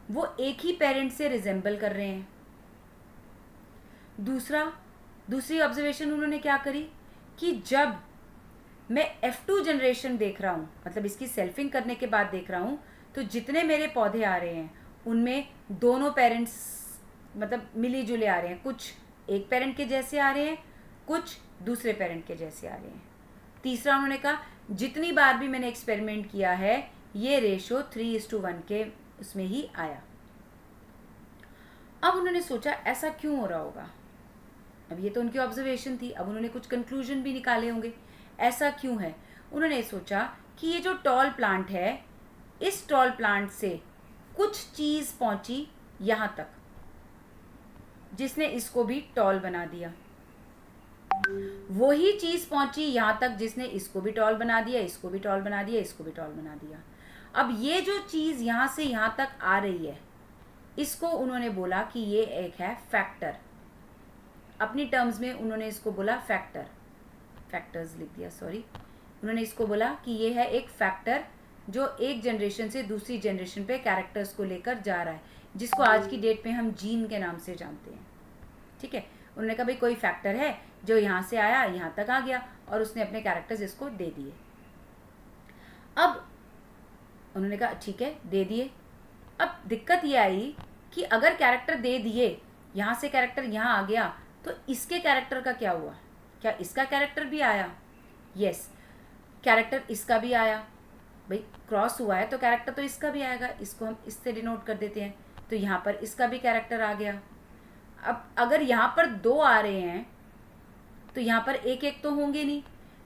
वो एक ही पेरेंट से रिजेंबल कर रहे हैं। दूसरी ऑब्जर्वेशन उन्होंने क्या करी कि जब मैं F2 जनरेशन देख रहा हूँ, मतलब इसकी सेल्फिंग करने के बाद देख रहा हूँ, तो जितने मेरे पौधे आ रहे हैं उनमें दोनों पेरेंट्स मतलब मिली जुले आ रहे हैं, कुछ एक पेरेंट के जैसे आ रहे हैं, कुछ दूसरे पेरेंट के जैसे आ रहे हैं। तीसरा उन्होंने कहा जितनी बार भी मैंने एक्सपेरिमेंट किया है ये रेशो 3:1 के उसमें ही आया। अब उन्होंने सोचा ऐसा क्यों हो रहा होगा, अब ये तो उनकी ऑब्जर्वेशन थी, अब उन्होंने कुछ कंक्लूजन भी निकाले होंगे ऐसा क्यों है। उन्होंने सोचा कि ये जो टॉल प्लांट है, इस टॉल प्लांट से कुछ चीज़ पहुंची यहाँ तक जिसने इसको भी टॉल बना दिया, वही चीज़ पहुंची यहाँ तक जिसने इसको भी टॉल बना दिया, इसको भी टॉल बना दिया, इसको भी टॉल बना दिया। अब ये जो चीज़ यहाँ से यहाँ तक आ रही है इसको उन्होंने बोला कि ये एक है फैक्टर, अपनी टर्म्स में उन्होंने इसको बोला फैक्टर्स लिख दिया, सॉरी, उन्होंने इसको बोला कि ये है एक फैक्टर जो एक जनरेशन से दूसरी जनरेशन पे कैरेक्टर्स को लेकर जा रहा है, जिसको आज की डेट में हम जीन के नाम से जानते हैं, ठीक है। उन्होंने कहा भाई कोई फैक्टर है जो यहाँ से आया यहाँ तक आ गया और उसने अपने कैरेक्टर्स इसको दे दिए। अब उन्होंने कहा ठीक है दे दिए। अब दिक्कत ये आई कि अगर कैरेक्टर दे दिए, यहाँ से कैरेक्टर यहाँ आ गया, तो इसके कैरेक्टर का क्या हुआ, क्या इसका कैरेक्टर भी आया? यस, कैरेक्टर इसका भी आया, भाई क्रॉस हुआ है तो कैरेक्टर तो इसका भी आएगा, इसको हम इससे डिनोट कर देते हैं, तो यहाँ पर इसका भी कैरेक्टर आ गया। अब अगर यहाँ पर 2 आ रहे हैं तो यहाँ पर एक एक तो होंगे नहीं,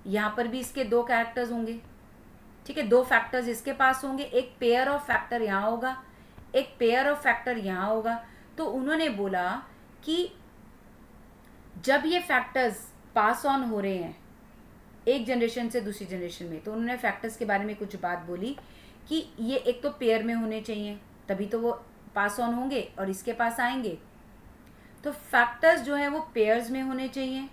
यहाँ पर भी इसके 2 कैरेक्टर्स होंगे, ठीक है, 2 फैक्टर्स इसके पास होंगे, एक पेयर ऑफ फैक्टर यहाँ होगा, एक पेयर ऑफ फैक्टर यहाँ होगा। तो उन्होंने बोला कि जब ये फैक्टर्स पास ऑन हो रहे हैं एक जनरेशन से दूसरी जनरेशन में, तो उन्होंने फैक्टर्स के बारे में कुछ बात बोली कि ये एक तो पेयर में होने चाहिए तभी तो वो पास ऑन होंगे और इसके पास आएंगे, तो फैक्टर्स जो है वो पेयर्स में होने चाहिए,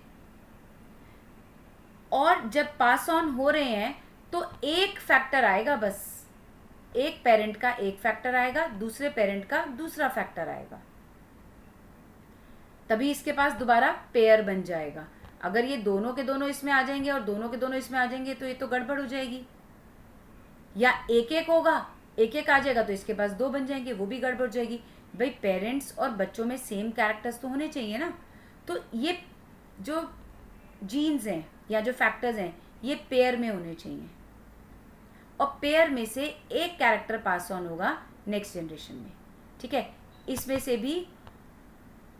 और जब पास ऑन हो रहे हैं तो एक फैक्टर आएगा, बस एक पेरेंट का एक फैक्टर आएगा, दूसरे पेरेंट का दूसरा फैक्टर आएगा, तभी इसके पास दोबारा पेयर बन जाएगा। अगर ये दोनों के दोनों इसमें आ जाएंगे और दोनों के दोनों इसमें आ जाएंगे तो ये तो गड़बड़ हो जाएगी, या एक एक होगा, एक एक आ जाएगा तो इसके पास 2 बन जाएंगे, वो भी गड़बड़ हो जाएगी। भाई पेरेंट्स और बच्चों में सेम कैरेक्टर्स तो होने चाहिए ना, तो ये जो जीन्स हैं या जो फैक्टर्स हैं ये पेयर में होने चाहिए, और पेयर में से एक कैरेक्टर पास ऑन होगा नेक्स्ट जनरेशन में, ठीक है, इसमें से भी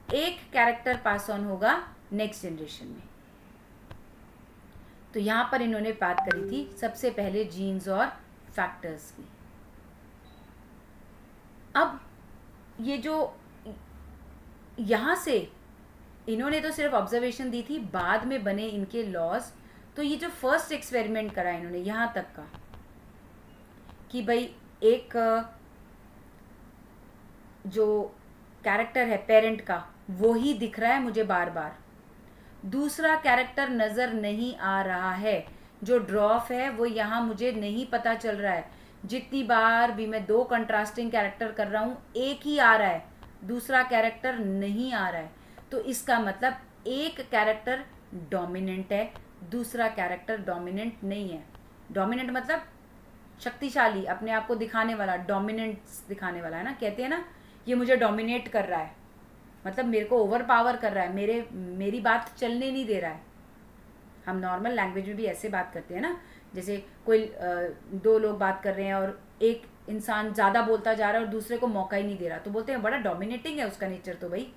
एक कैरेक्टर पास ऑन होगा नेक्स्ट जनरेशन में। तो यहाँ पर इन्होंने बात करी थी सबसे पहले जीन्स और फैक्टर्स की। अब ये जो यहाँ से इन्होंने तो सिर्फ ऑब्जर्वेशन दी थी, बाद में बने इनके लॉज, तो ये जो फर्स्ट एक्सपेरिमेंट करा इन्होंने यहाँ तक का कि भाई एक जो कैरेक्टर है पेरेंट का वो ही दिख रहा है मुझे बार बार, दूसरा कैरेक्टर नज़र नहीं आ रहा है, जो ड्रॉफ है वो यहाँ मुझे नहीं पता चल रहा है, जितनी बार भी मैं दो कंट्रास्टिंग कैरेक्टर कर रहा हूँ एक ही आ रहा है, दूसरा कैरेक्टर नहीं आ रहा है, तो इसका मतलब एक कैरेक्टर डोमिनेंट है, दूसरा कैरेक्टर डोमिनेंट नहीं है। डोमिनेंट मतलब शक्तिशाली, अपने आप को दिखाने वाला, डोमिनेंस दिखाने वाला, है ना। कहते हैं ना ये मुझे डोमिनेट कर रहा है, मतलब मेरे को ओवर पावर कर रहा है, मेरी बात चलने नहीं दे रहा है। हम नॉर्मल लैंग्वेज में भी ऐसे बात करते हैं ना, जैसे कोई दो लोग बात कर रहे हैं और एक इंसान ज़्यादा बोलता जा रहा है और दूसरे को मौका ही नहीं दे रहा, तो बोलते हैं बड़ा डोमिनेटिंग है उसका नेचर, तो भाई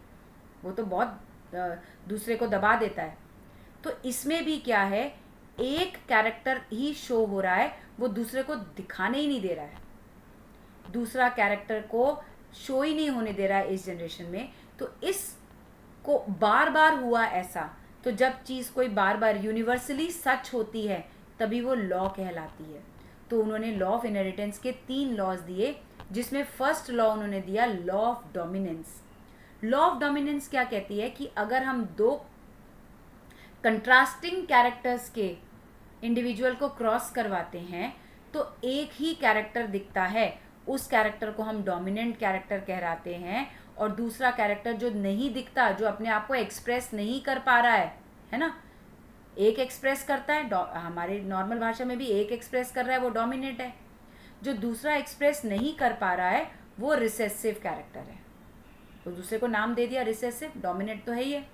वो तो बहुत दूसरे को दबा देता है। तो इसमें भी क्या है, एक कैरेक्टर ही शो हो रहा है, वो दूसरे को दिखाने ही नहीं दे रहा है, दूसरा कैरेक्टर को शो ही नहीं होने दे रहा है इस जनरेशन में। तो इसको बार बार हुआ ऐसा, तो जब चीज़ कोई बार बार यूनिवर्सली सच होती है तभी वो लॉ कहलाती है। तो उन्होंने लॉ ऑफ इनहेरिटेंस के 3 लॉज दिए, जिसमें फर्स्ट लॉ उन्होंने दिया law of dominance. Law of dominance क्या कहती है कि अगर हम दो कंट्रास्टिंग कैरेक्टर्स के इंडिविजुअल को क्रॉस करवाते हैं तो एक ही कैरेक्टर दिखता है, उस कैरेक्टर को हम डोमिनेंट कैरेक्टर कहलाते हैं, और दूसरा कैरेक्टर जो नहीं दिखता, जो अपने आप को एक्सप्रेस नहीं कर पा रहा है ना, एक एक्सप्रेस करता है, हमारे नॉर्मल भाषा में भी एक एक्सप्रेस कर रहा है, वो डोमिनेट है। जो दूसरा एक्सप्रेस नहीं कर पा रहा है वो रिसेसिव कैरेक्टर है। तो दूसरे को नाम दे दिया रिसेसिव, डोमिनेट तो है ही है।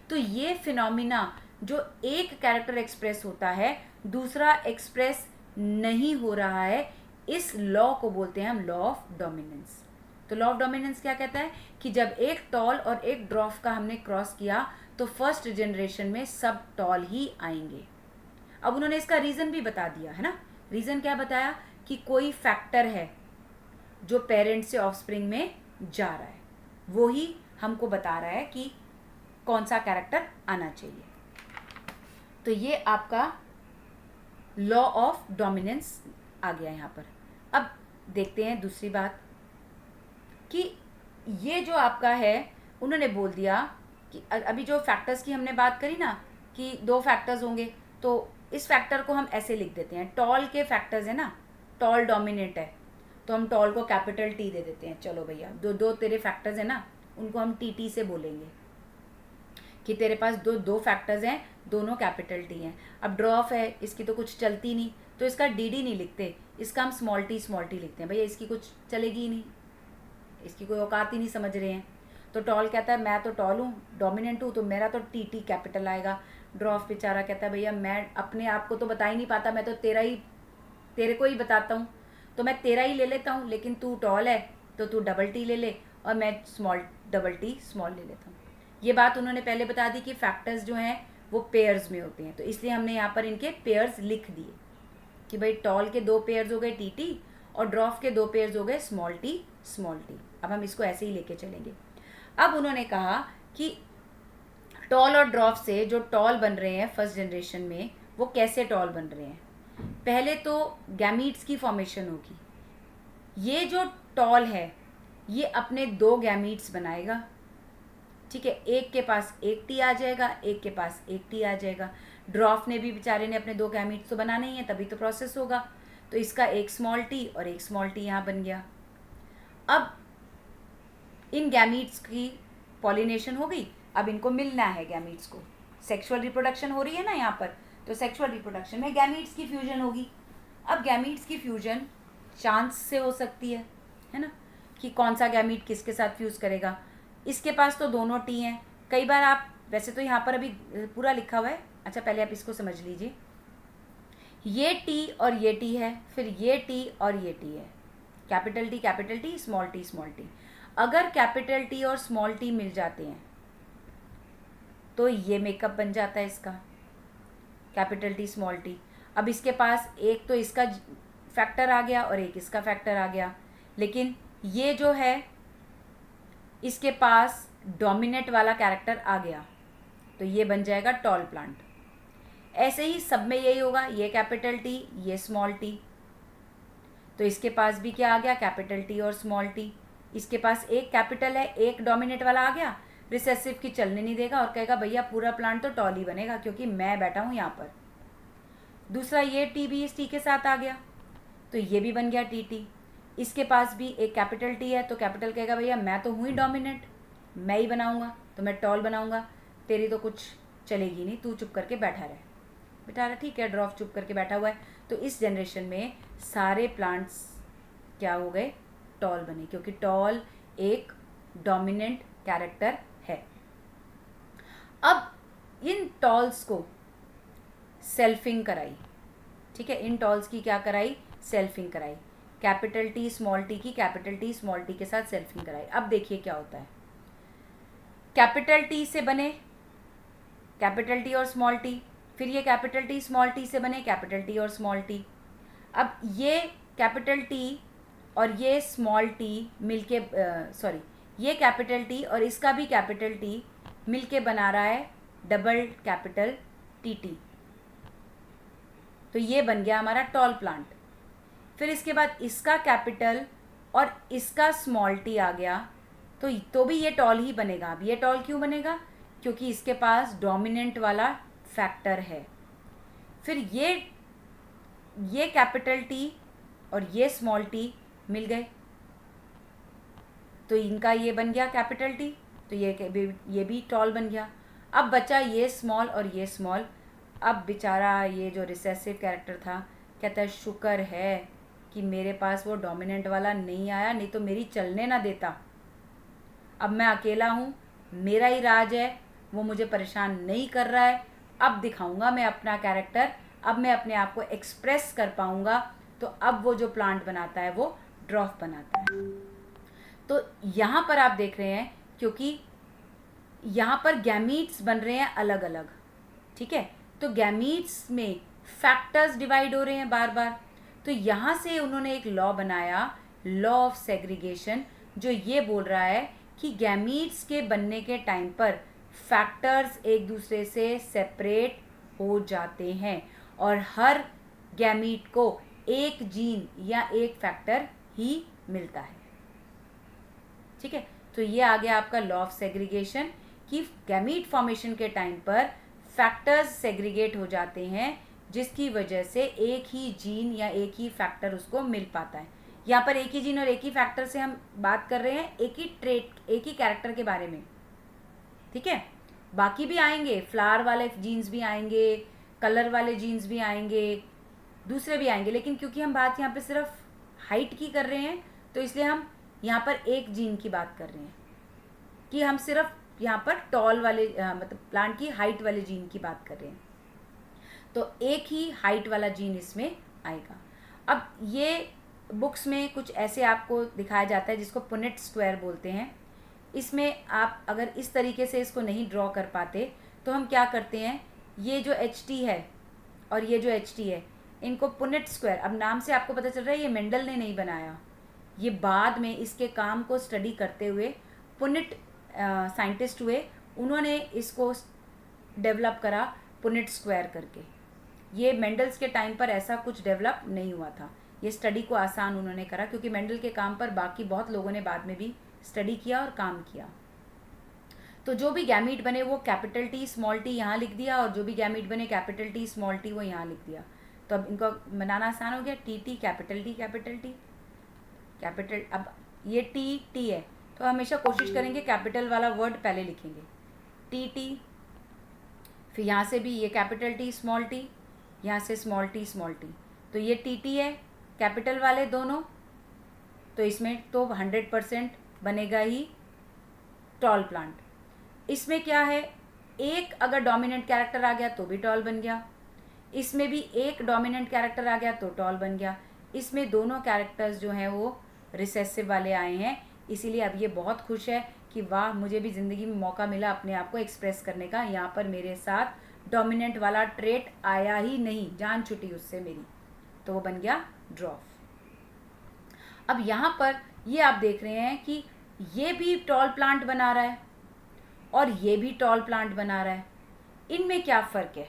तो ये फिनोमिना जो एक कैरेक्टर एक्सप्रेस होता है, दूसरा एक्सप्रेस नहीं हो रहा है, इस लॉ को बोलते हैं हम लॉ ऑफ डोमिनेंस। तो लॉ ऑफ डोमिनेंस क्या कहता है कि जब एक टॉल और एक ड्वार्फ का हमने क्रॉस किया तो फर्स्ट जनरेशन में सब टॉल ही आएंगे। अब उन्होंने इसका रीज़न भी बता दिया है ना। रीज़न क्या बताया कि कोई फैक्टर है जो पेरेंट से ऑफस्प्रिंग में जा रहा है, वो ही हमको बता रहा है कि कौन सा कैरेक्टर आना चाहिए। तो ये आपका लॉ ऑफ डोमिनेंस आ गया यहाँ पर। अब देखते हैं दूसरी बात कि ये जो आपका है, उन्होंने बोल दिया कि अभी जो फैक्टर्स की हमने बात करी ना कि 2 फैक्टर्स होंगे, तो इस फैक्टर को हम ऐसे लिख देते हैं, टॉल के फैक्टर्स है ना, टॉल डोमिनेट है तो हम टॉल को कैपिटल टी दे देते हैं। चलो भैया, दो तेरे फैक्टर्स है ना, उनको हम टी से बोलेंगे कि तेरे पास दो फैक्टर्स हैं, दोनों कैपिटल टी हैं। अब ड्रॉफ है, इसकी तो कुछ चलती नहीं, तो इसका डी नहीं लिखते, इसका हम स्मॉल टी लिखते हैं। भैया इसकी कुछ चलेगी ही नहीं, इसकी कोई औकात ही नहीं समझ रहे हैं। तो टॉल कहता है मैं तो टॉल हूँ, डोमिनेंट हूँ, तो मेरा तो टी कैपिटल आएगा। ड्रॉफ बेचारा कहता है भैया मैं अपने आप को तो बता ही नहीं पाता, मैं तो तेरे को ही बताता हूँ, तो मैं तेरा ही ले लेता हूँ, लेकिन तू टॉल है तो तू डबल टी ले ले और मैं डबल टी स्मॉल ले लेता हूँ। ये बात उन्होंने पहले बता दी कि फैक्टर्स जो हैं वो पेयर्स में होते हैं, तो इसलिए हमने यहाँ पर इनके पेयर्स लिख दिए कि भाई टॉल के 2 पेयर्स हो गए टी और ड्रॉफ के 2 पेयर्स हो गए स्मॉल टी। अब हम इसको ऐसे ही लेके चलेंगे। अब उन्होंने कहा कि टॉल और ड्रॉफ से जो टॉल बन रहे हैं फर्स्ट जनरेशन में, वो कैसे टॉल बन रहे हैं। पहले तो गैमीट्स की फॉर्मेशन होगी। ये जो टॉल है ये अपने 2 गैमीट्स बनाएगा, ठीक है, एक के पास एक टी आ जाएगा, एक के पास एक टी आ जाएगा। ड्रॉफ ने भी बेचारे ने अपने 2 गैमीट्स तो बनाने ही हैं, तभी तो प्रोसेस होगा। तो इसका एक स्मॉल टी और एक स्मॉल टी यहाँ बन गया। अब इन गैमीट्स की पॉलिनेशन हो गई, अब इनको मिलना है गैमीट्स को, सेक्सुअल रिप्रोडक्शन हो रही है ना यहाँ पर, तो सेक्सुअल रिप्रोडक्शन में गैमीट्स की फ्यूजन होगी। अब गैमीट्स की फ्यूजन चांस से हो सकती है ना, कि कौन सा गैमीट किसके साथ फ्यूज़ करेगा। इसके पास तो दोनों टी हैं। कई बार आप, वैसे तो यहाँ पर अभी पूरा लिखा हुआ है, अच्छा पहले आप इसको समझ लीजिए, ये टी और ये टी है, फिर ये टी और ये टी है, कैपिटल टी स्मॉल टी। अगर कैपिटल टी और स्मॉल टी मिल जाते हैं तो ये मेकअप बन जाता है इसका, कैपिटल टी स्मॉल टी। अब इसके पास एक तो इसका फैक्टर आ गया और एक इसका फैक्टर आ गया, लेकिन ये जो है इसके पास डोमिनेट वाला कैरेक्टर आ गया, तो ये बन जाएगा टॉल प्लांट। ऐसे ही सब में यही होगा, ये कैपिटल टी ये स्मॉल टी, तो इसके पास भी क्या आ गया, कैपिटल टी और स्मॉल टी। इसके पास एक कैपिटल है, एक डोमिनेट वाला आ गया, रिसेसिव की चलने नहीं देगा और कहेगा भैया पूरा प्लांट तो टॉल ही बनेगा क्योंकि मैं बैठा हूँ यहाँ पर। दूसरा ये टी भी इस टी के साथ आ गया, तो ये भी बन गया टी। इसके पास भी एक कैपिटल टी है, तो कैपिटल कहेगा भैया मैं तो हूँ ही डोमिनेंट, मैं ही बनाऊँगा, तो मैं टॉल बनाऊँगा, तेरी तो कुछ चलेगी नहीं, तू चुप करके बैठा रहे। बेटा ठीक है, ड्रॉफ चुप करके बैठा हुआ है। तो इस जनरेशन में सारे प्लांट्स क्या हो गए, टॉल बने, क्योंकि टॉल एक डोमिनेंट कैरेक्टर है। अब इन टॉल्स को सेल्फिंग कराई, ठीक है, इन टॉल्स की क्या कराई, सेल्फिंग कराई, कैपिटल टी स्मॉल टी की कैपिटल टी स्मॉल टी के साथ सेल्फिंग कराई। अब देखिए क्या होता है, कैपिटल टी से बने कैपिटल टी और स्मॉल टी, फिर ये कैपिटल टी स्मॉल टी से बने कैपिटल टी और स्मॉल टी। अब ये कैपिटल टी और ये स्मॉल टी मिलके सॉरी, ये कैपिटल टी और इसका भी कैपिटल टी मिलके बना रहा है डबल कैपिटल टी। तो ये बन गया हमारा टॉल प्लांट। फिर इसके बाद इसका कैपिटल और इसका स्मॉल टी आ गया, तो भी ये टॉल ही बनेगा। अब ये टॉल क्यों बनेगा, क्योंकि इसके पास डोमिनेंट वाला फैक्टर है। फिर ये कैपिटल टी और ये स्मॉल टी मिल गए, तो इनका ये बन गया कैपिटल टी, तो ये भी टॉल बन गया। अब बचा ये स्मॉल और ये स्मॉल। अब बेचारा ये जो रिसेसिव कैरेक्टर था कहता है शुक्र है कि मेरे पास वो डोमिनेंट वाला नहीं आया, नहीं तो मेरी चलने ना देता। अब मैं अकेला हूँ, मेरा ही राज है, वो मुझे परेशान नहीं कर रहा है। अब दिखाऊंगा मैं अपना कैरेक्टर, अब मैं अपने आप को एक्सप्रेस कर पाऊंगा। तो अब वो जो प्लांट बनाता है वो ड्रॉफ बनाता है। तो यहाँ पर आप देख रहे हैं, क्योंकि यहाँ पर गैमीट्स बन रहे हैं अलग अलग, ठीक है, तो गैमीट्स में फैक्टर्स डिवाइड हो रहे हैं बार बार। तो यहाँ से उन्होंने एक लॉ बनाया, लॉ ऑफ सेग्रीगेशन, जो ये बोल रहा है कि गैमीट्स के बनने के टाइम पर फैक्टर्स एक दूसरे से सेपरेट हो जाते हैं और हर गैमीट को एक जीन या एक फैक्टर ही मिलता है, ठीक है। तो ये आ गया आपका लॉ ऑफ सेग्रीगेशन कि गैमीट फॉर्मेशन के टाइम पर फैक्टर्स सेग्रीगेट हो जाते हैं, जिसकी वजह से एक ही जीन या एक ही फैक्टर उसको मिल पाता है। यहाँ पर एक ही जीन और एक ही फैक्टर से हम बात कर रहे हैं एक ही ट्रेट, एक ही कैरेक्टर के बारे में, ठीक है। बाकी भी आएंगे, फ्लावर वाले जीन्स भी आएंगे, कलर वाले जीन्स भी आएंगे, दूसरे भी आएंगे, लेकिन क्योंकि हम बात यहाँ पे सिर्फ हाइट की कर रहे हैं, तो इसलिए हम यहाँ पर एक जीन की बात कर रहे हैं कि हम सिर्फ यहाँ पर टॉल वाले मतलब प्लांट की हाइट वाले जीन की बात कर रहे हैं। तो एक ही हाइट वाला जीन इसमें आएगा। अब ये बुक्स में कुछ ऐसे आपको दिखाया जाता है जिसको पुनेट स्क्वायर बोलते हैं। इसमें आप अगर इस तरीके से इसको नहीं ड्रॉ कर पाते तो हम क्या करते हैं, ये जो एच टी है और ये जो एच टी है, इनको पुनेट स्क्वायर, अब नाम से आपको पता चल रहा है ये मेंडल ने नहीं बनाया, ये बाद में इसके काम को स्टडी करते हुए पुनेट साइंटिस्ट हुए, उन्होंने इसको डेवलप करा पुनेट स्क्वायर करके। ये मेंडल्स के टाइम पर ऐसा कुछ डेवलप नहीं हुआ था, ये स्टडी को आसान उन्होंने करा, क्योंकि मेंडल के काम पर बाकी बहुत लोगों ने बाद में भी स्टडी किया और काम किया। तो जो भी गैमीट बने वो कैपिटल टी स्मॉल टी यहाँ लिख दिया, और जो भी गैमीट बने कैपिटल टी स्मॉल टी वो यहाँ लिख दिया। तो अब इनको बनाना आसान हो गया, T capital T capital T capital. अब ये टी है तो हमेशा कोशिश करेंगे कैपिटल वाला वर्ड पहले लिखेंगे, टी। फिर यहाँ से भी ये कैपिटल टी स्मॉल टी, यहाँ से स्मॉल टी, तो ये टी है कैपिटल वाले दोनों, तो इसमें तो 100% बनेगा ही टॉल प्लांट। इसमें क्या है, एक अगर डोमिनेंट कैरेक्टर आ गया तो भी टॉल बन गया, इसमें भी एक डोमिनेंट कैरेक्टर आ गया तो टॉल बन गया। इसमें दोनों कैरेक्टर्स जो हैं वो रिसेसिव वाले आए हैं, इसीलिए अब ये बहुत खुश है कि वाह मुझे भी ज़िंदगी में मौका मिला अपने आप को एक्सप्रेस करने का। यहाँ पर मेरे साथ डोमिनेंट वाला ट्रेट आया ही नहीं, जान छुटी उससे मेरी, तो वो बन गया ड्रॉफ। अब यहाँ पर ये आप देख रहे हैं कि ये भी टॉल प्लांट बना रहा है और ये भी टॉल प्लांट बना रहा है। इनमें क्या फ़र्क है,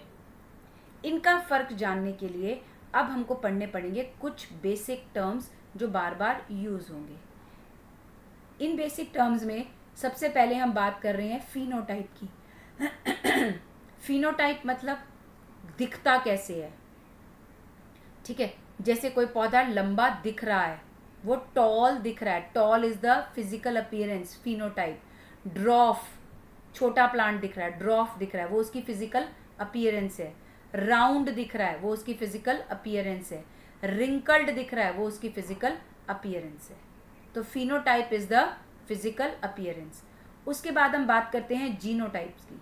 इनका फ़र्क जानने के लिए अब हमको पढ़ने पड़ेंगे कुछ बेसिक टर्म्स जो बार बार यूज़ होंगे। इन बेसिक टर्म्स में सबसे पहले हम बात कर रहे हैं फिनोटाइप की। फिनोटाइप मतलब दिखता कैसे है, ठीक है। जैसे कोई पौधा लंबा दिख रहा है, वो टॉल दिख रहा है, tall is the physical appearance, phenotype. ड्रॉफ, छोटा प्लांट दिख रहा है, ड्रॉफ दिख रहा है, वो उसकी फिजिकल अपीयरेंस है. राउंड दिख रहा है, वो उसकी फिजिकल अपीयरेंस है. रिंकल्ड दिख रहा है, वो उसकी फिजिकल अपीयरेंस है. तो phenotype is the physical appearance. उसके बाद हम बात करते हैं जीनोटाइप्स की.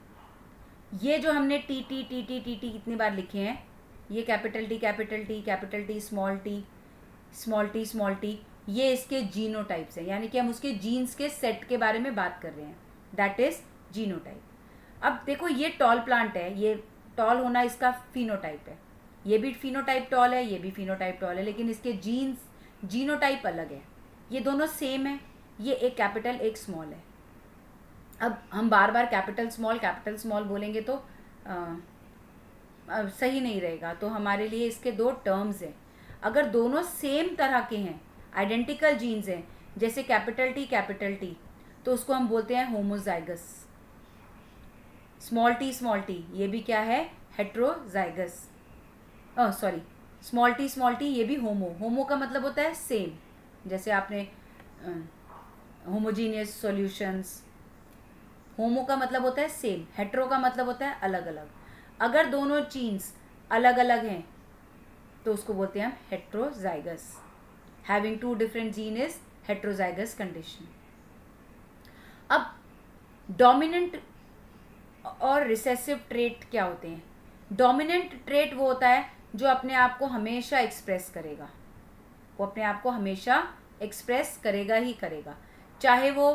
ये जो हमने T T T T T T कितनी बार लिखे हैं, ये capital T capital T capital T small T small T small T, ये इसके जीनोटाइप्स हैं. यानी कि हम उसके जीन्स के सेट के बारे में बात कर रहे हैं. That is genotype. अब देखो ये टॉल प्लांट है, ये टॉल होना इसका फिनोटाइप है. ये भी फिनोटाइप टॉल है, ये भी फिनोटाइप टॉल है, लेकिन इसके जीन्स जीनोटाइप अलग है. ये दोनों सेम है, ये एक कैपिटल एक स्मॉल है. अब हम बार बार कैपिटल स्मॉल बोलेंगे तो सही नहीं रहेगा. तो हमारे लिए इसके दो टर्म्स हैं. अगर दोनों सेम तरह के हैं, आइडेंटिकल जीन्स हैं, जैसे कैपिटल टी, तो उसको हम बोलते हैं होमोजाइगस. स्मॉल टी, ये भी क्या है, हेट्रोजाइगस. सॉरी, स्मॉल टी ये भी होमो का मतलब होता है सेम. जैसे आपने होमोजीनियस सॉल्यूशंस, होमो का मतलब होता है सेम, हेट्रो का मतलब होता है अलग अलग. अगर दोनों जीन्स अलग अलग हैं तो उसको बोलते हैं हम heterozygous. Having two different gene is heterozygous condition. अब डोमिनेंट और रिसेसिव ट्रेट क्या होते हैं? डोमिनेंट ट्रेट वो होता है जो अपने आप को हमेशा एक्सप्रेस करेगा. वो अपने आप को हमेशा एक्सप्रेस करेगा ही करेगा, चाहे वो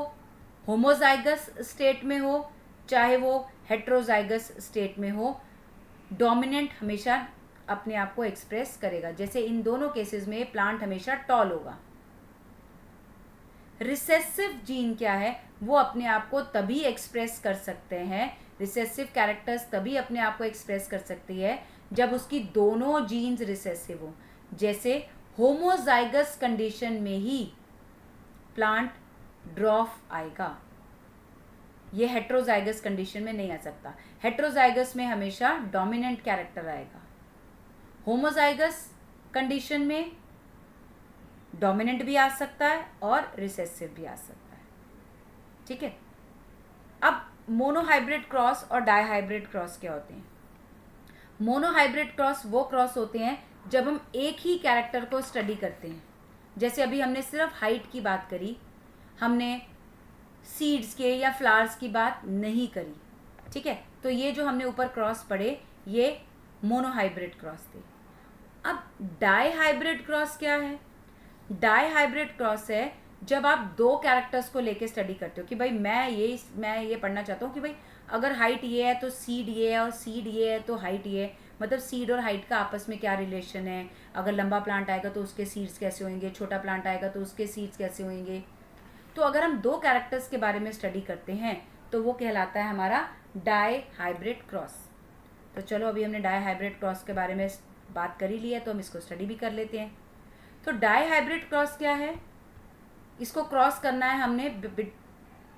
होमोजाइगस स्टेट में हो, चाहे वो हेट्रोजाइगस स्टेट में हो. डोमिनेंट हमेशा अपने आप को एक्सप्रेस करेगा. जैसे इन दोनों केसेस में प्लांट हमेशा टॉल होगा. रिसेसिव जीन क्या है? वो अपने आप को तभी एक्सप्रेस कर सकते हैं, रिसेसिव कैरेक्टर्स तभी अपने आप को एक्सप्रेस कर सकती है जब उसकी दोनों जीन्स रिसेसिव हो. जैसे होमोजाइगस कंडीशन में ही प्लांट ड्रॉफ आएगा, ये हेट्रोजाइगस कंडीशन में नहीं आ सकता. हेट्रोजाइगस में हमेशा डोमिनेंट कैरेक्टर आएगा. होमोजाइगस कंडीशन में डोमिनेंट भी आ सकता है और रिसेसिव भी आ सकता है. ठीक है. अब मोनोहाइब्रिड क्रॉस और डायहाइब्रिड क्रॉस क्या होते हैं? मोनोहाइब्रिड क्रॉस वो क्रॉस होते हैं जब हम एक ही कैरेक्टर को स्टडी करते हैं. जैसे अभी हमने सिर्फ हाइट की बात करी, हमने सीड्स के या फ्लावर्स की बात नहीं करी. ठीक है. तो ये जो हमने ऊपर क्रॉस पढ़े, ये मोनोहाइब्रिड क्रॉस थे. अब डायहाइब्रिड क्रॉस क्या है? डायहाइब्रिड क्रॉस है जब आप दो कैरेक्टर्स को लेके स्टडी करते हो कि भाई मैं ये पढ़ना चाहता हूँ कि भाई अगर हाइट ये है तो सीड ये है, और सीड ये है तो हाइट ये है. मतलब सीड और हाइट का आपस में क्या रिलेशन है? अगर लंबा प्लांट आएगा तो उसके सीड्स कैसे होंगे, छोटा प्लांट आएगा तो उसके सीड्स कैसे होंगे. तो अगर हम दो कैरेक्टर्स के बारे में स्टडी करते हैं तो वो कहलाता है हमारा डायहाइब्रिड क्रॉस. तो चलो, अभी हमने डायहाइब्रिड क्रॉस के बारे में बात कर ही ली है तो हम इसको स्टडी भी कर लेते हैं. तो डायहाइब्रिड क्रॉस क्या है? इसको क्रॉस करना है हमने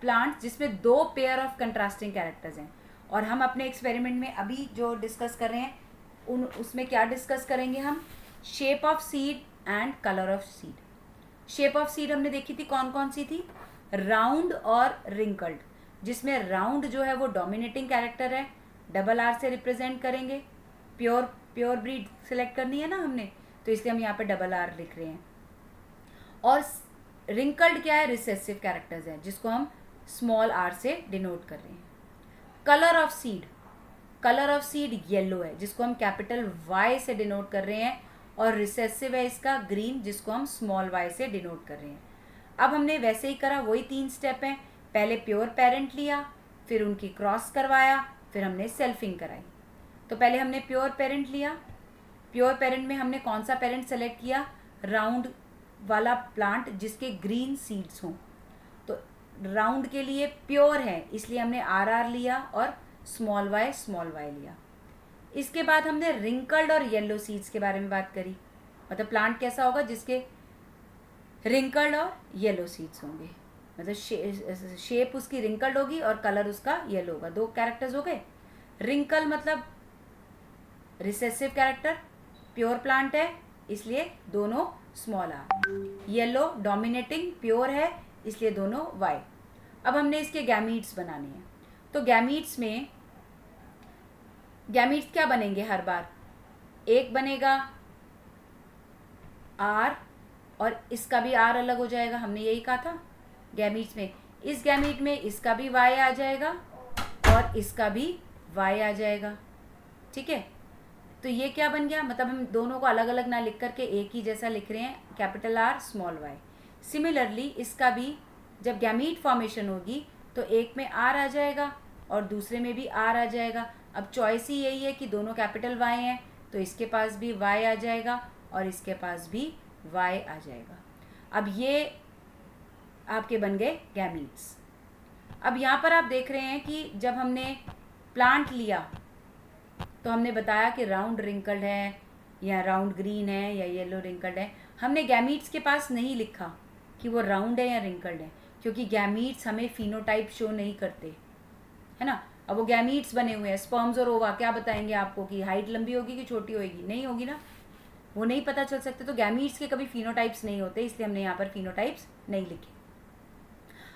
प्लांट्स जिसमें दो पेयर ऑफ कंट्रास्टिंग कैरेक्टर्स हैं. और हम अपने एक्सपेरिमेंट में अभी जो डिस्कस कर रहे हैं उसमें क्या डिस्कस करेंगे हम? Shape of seed and colour of seed. Shape of seed हमने देखी थी, कौन कौन सी थी? राउंड और रिंकल्ड. जिसमें राउंड जो है वो डोमिनेटिंग कैरेक्टर है, डबल आर से रिप्रेजेंट करेंगे. प्योर ब्रीड सिलेक्ट करनी है ना हमने, तो इसलिए हम यहाँ पे डबल आर लिख रहे हैं. और रिंकल्ड क्या है? रिसेसिव कैरेक्टर्स हैं जिसको हम स्मॉल आर से डिनोट कर रहे हैं. कलर ऑफ सीड येलो है जिसको हम कैपिटल वाई से डिनोट कर रहे हैं, और रिसेसिव है इसका ग्रीन जिसको हम स्मॉल वाई से डिनोट कर रहे हैं. अब हमने वैसे ही करा, वही 3 स्टेप हैं. पहले प्योर पेरेंट लिया, फिर उनकी क्रॉस करवाया, फिर हमने सेल्फिंग कराई. तो पहले हमने प्योर पेरेंट लिया. प्योर पेरेंट में हमने कौन सा पेरेंट सेलेक्ट किया? राउंड वाला प्लांट जिसके ग्रीन सीड्स हों. तो राउंड के लिए प्योर है इसलिए हमने आर लिया और स्मॉल वाई लिया. इसके बाद हमने रिंकल्ड और येलो सीड्स के बारे में बात करी. मतलब प्लांट कैसा होगा? जिसके रिंकल्ड और येलो सीड्स होंगे. मतलब शेप उसकी रिंकल्ड होगी और कलर उसका येलो होगा. 2 कैरेक्टर्स हो गए. रिंकल मतलब रिसेसिव कैरेक्टर, प्योर प्लांट है, इसलिए दोनों small R. Yellow dominating pure है, इसलिए दोनों वाई। अब हमने इसके गैमीट्स बनाने हैं। तो गैमीट्स में गैमीट्स क्या बनेंगे हर बार? एक बनेगा आर और इसका भी आर अलग हो जाएगा, हमने यही कहा था गैमीट्स में। इस गैमीट में इसका भी वाई आ जाएगा और इसका भी वाई आ जाएगा, ठीक है। तो ये क्या बन गया, मतलब हम दोनों को अलग अलग ना लिख करके एक ही जैसा लिख रहे हैं, capital R small Y. Similarly इसका भी जब गैमीट फॉर्मेशन होगी तो एक में आर आ जाएगा और दूसरे में भी आर आ जाएगा। अब चॉइस ही यही है कि दोनों कैपिटल वाई हैं, तो इसके पास भी वाई आ जाएगा और इसके पास भी वाई आ जाएगा। अब ये आपके बन गए गैमीट्स। अब यहाँ पर आप देख रहे हैं कि जब हमने प्लांट लिया तो हमने बताया कि राउंड रिंकल्ड है या राउंड ग्रीन है या येलो रिंकल्ड है। हमने गैमीट्स के पास नहीं लिखा कि वो राउंड है या रिंकल्ड है, क्योंकि गैमीट्स हमें फिनोटाइप शो नहीं करते, है ना। अब वो गैमीट्स बने हुए हैं, स्पर्म्स और ओवा क्या बताएंगे आपको कि हाइट लंबी होगी कि छोटी होगी? नहीं होगी ना, वो नहीं पता चल सकते। तो गैमीट्स के कभी फिनोटाइप्स नहीं होते, इसलिए हमने यहाँ पर फिनोटाइप्स नहीं लिखे।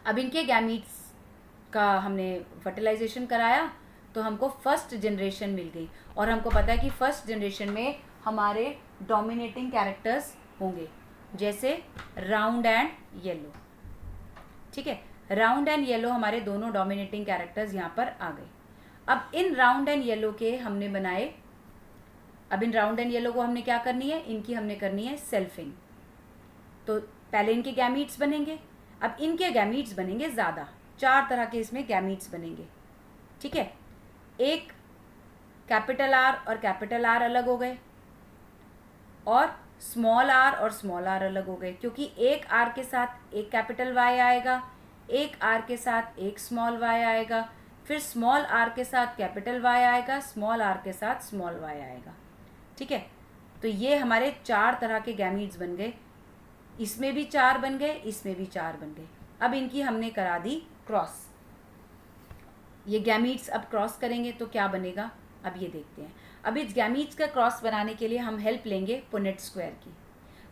अब इनके गैमीट्स का हमने फर्टिलाइजेशन कराया तो हमको फर्स्ट जनरेशन मिल गई, और हमको पता है कि फर्स्ट जनरेशन में हमारे डोमिनेटिंग कैरेक्टर्स होंगे, जैसे राउंड एंड येलो, ठीक है। राउंड एंड येलो हमारे दोनों डोमिनेटिंग कैरेक्टर्स यहाँ पर आ गए। अब इन राउंड एंड येलो के हमने बनाए, अब इन राउंड एंड येलो को हमने क्या करनी है, इनकी हमने करनी है सेल्फिंग। तो पहले इनके गैमीट्स बनेंगे, अब इनके गैमीट्स बनेंगे ज़्यादा, 4 तरह के इसमें गैमीट्स बनेंगे, ठीक है। एक कैपिटल आर और कैपिटल आर अलग हो गए, और स्मॉल आर और स्मॉल आर अलग हो गए, क्योंकि एक आर के साथ एक कैपिटल वाई आएगा, एक आर के साथ एक स्मॉल वाई आएगा, फिर स्मॉल आर के साथ कैपिटल वाई आएगा, स्मॉल आर के साथ स्मॉल वाई आएगा, ठीक है। तो ये हमारे 4 तरह के गैमीट्स बन गए। इसमें भी 4 बन गए, इसमें भी 4 बन गए। अब इनकी हमने करा दी क्रॉस। ये गैमीट्स अब क्रॉस करेंगे तो क्या बनेगा, अब ये देखते हैं। अब इस गैमीट्स का क्रॉस बनाने के लिए हम हेल्प लेंगे पुनेट स्क्वायर की।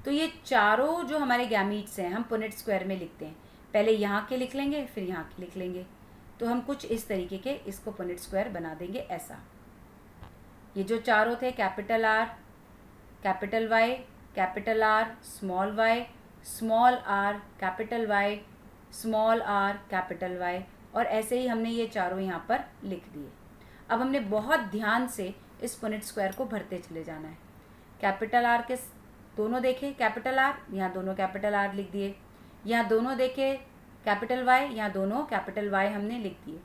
तो ये चारों जो हमारे गैमीट्स हैं हम पुनेट स्क्वायर में लिखते हैं, पहले यहाँ के लिख लेंगे फिर यहाँ के लिख लेंगे। तो हम कुछ इस तरीके के इसको पुनेट स्क्वायर बना देंगे ऐसा। ये जो चारों थे, capital R capital Y, capital R small Y, small R capital Y, small R capital Y, और ऐसे ही हमने ये चारों यहाँ पर लिख दिए। अब हमने बहुत ध्यान से इस पुनेट स्क्वायर को भरते चले जाना है। कैपिटल आर के दोनों देखे कैपिटल आर, यहाँ दोनों कैपिटल आर लिख दिए। यहाँ दोनों देखे कैपिटल वाई, यहाँ दोनों कैपिटल वाई हमने लिख दिए।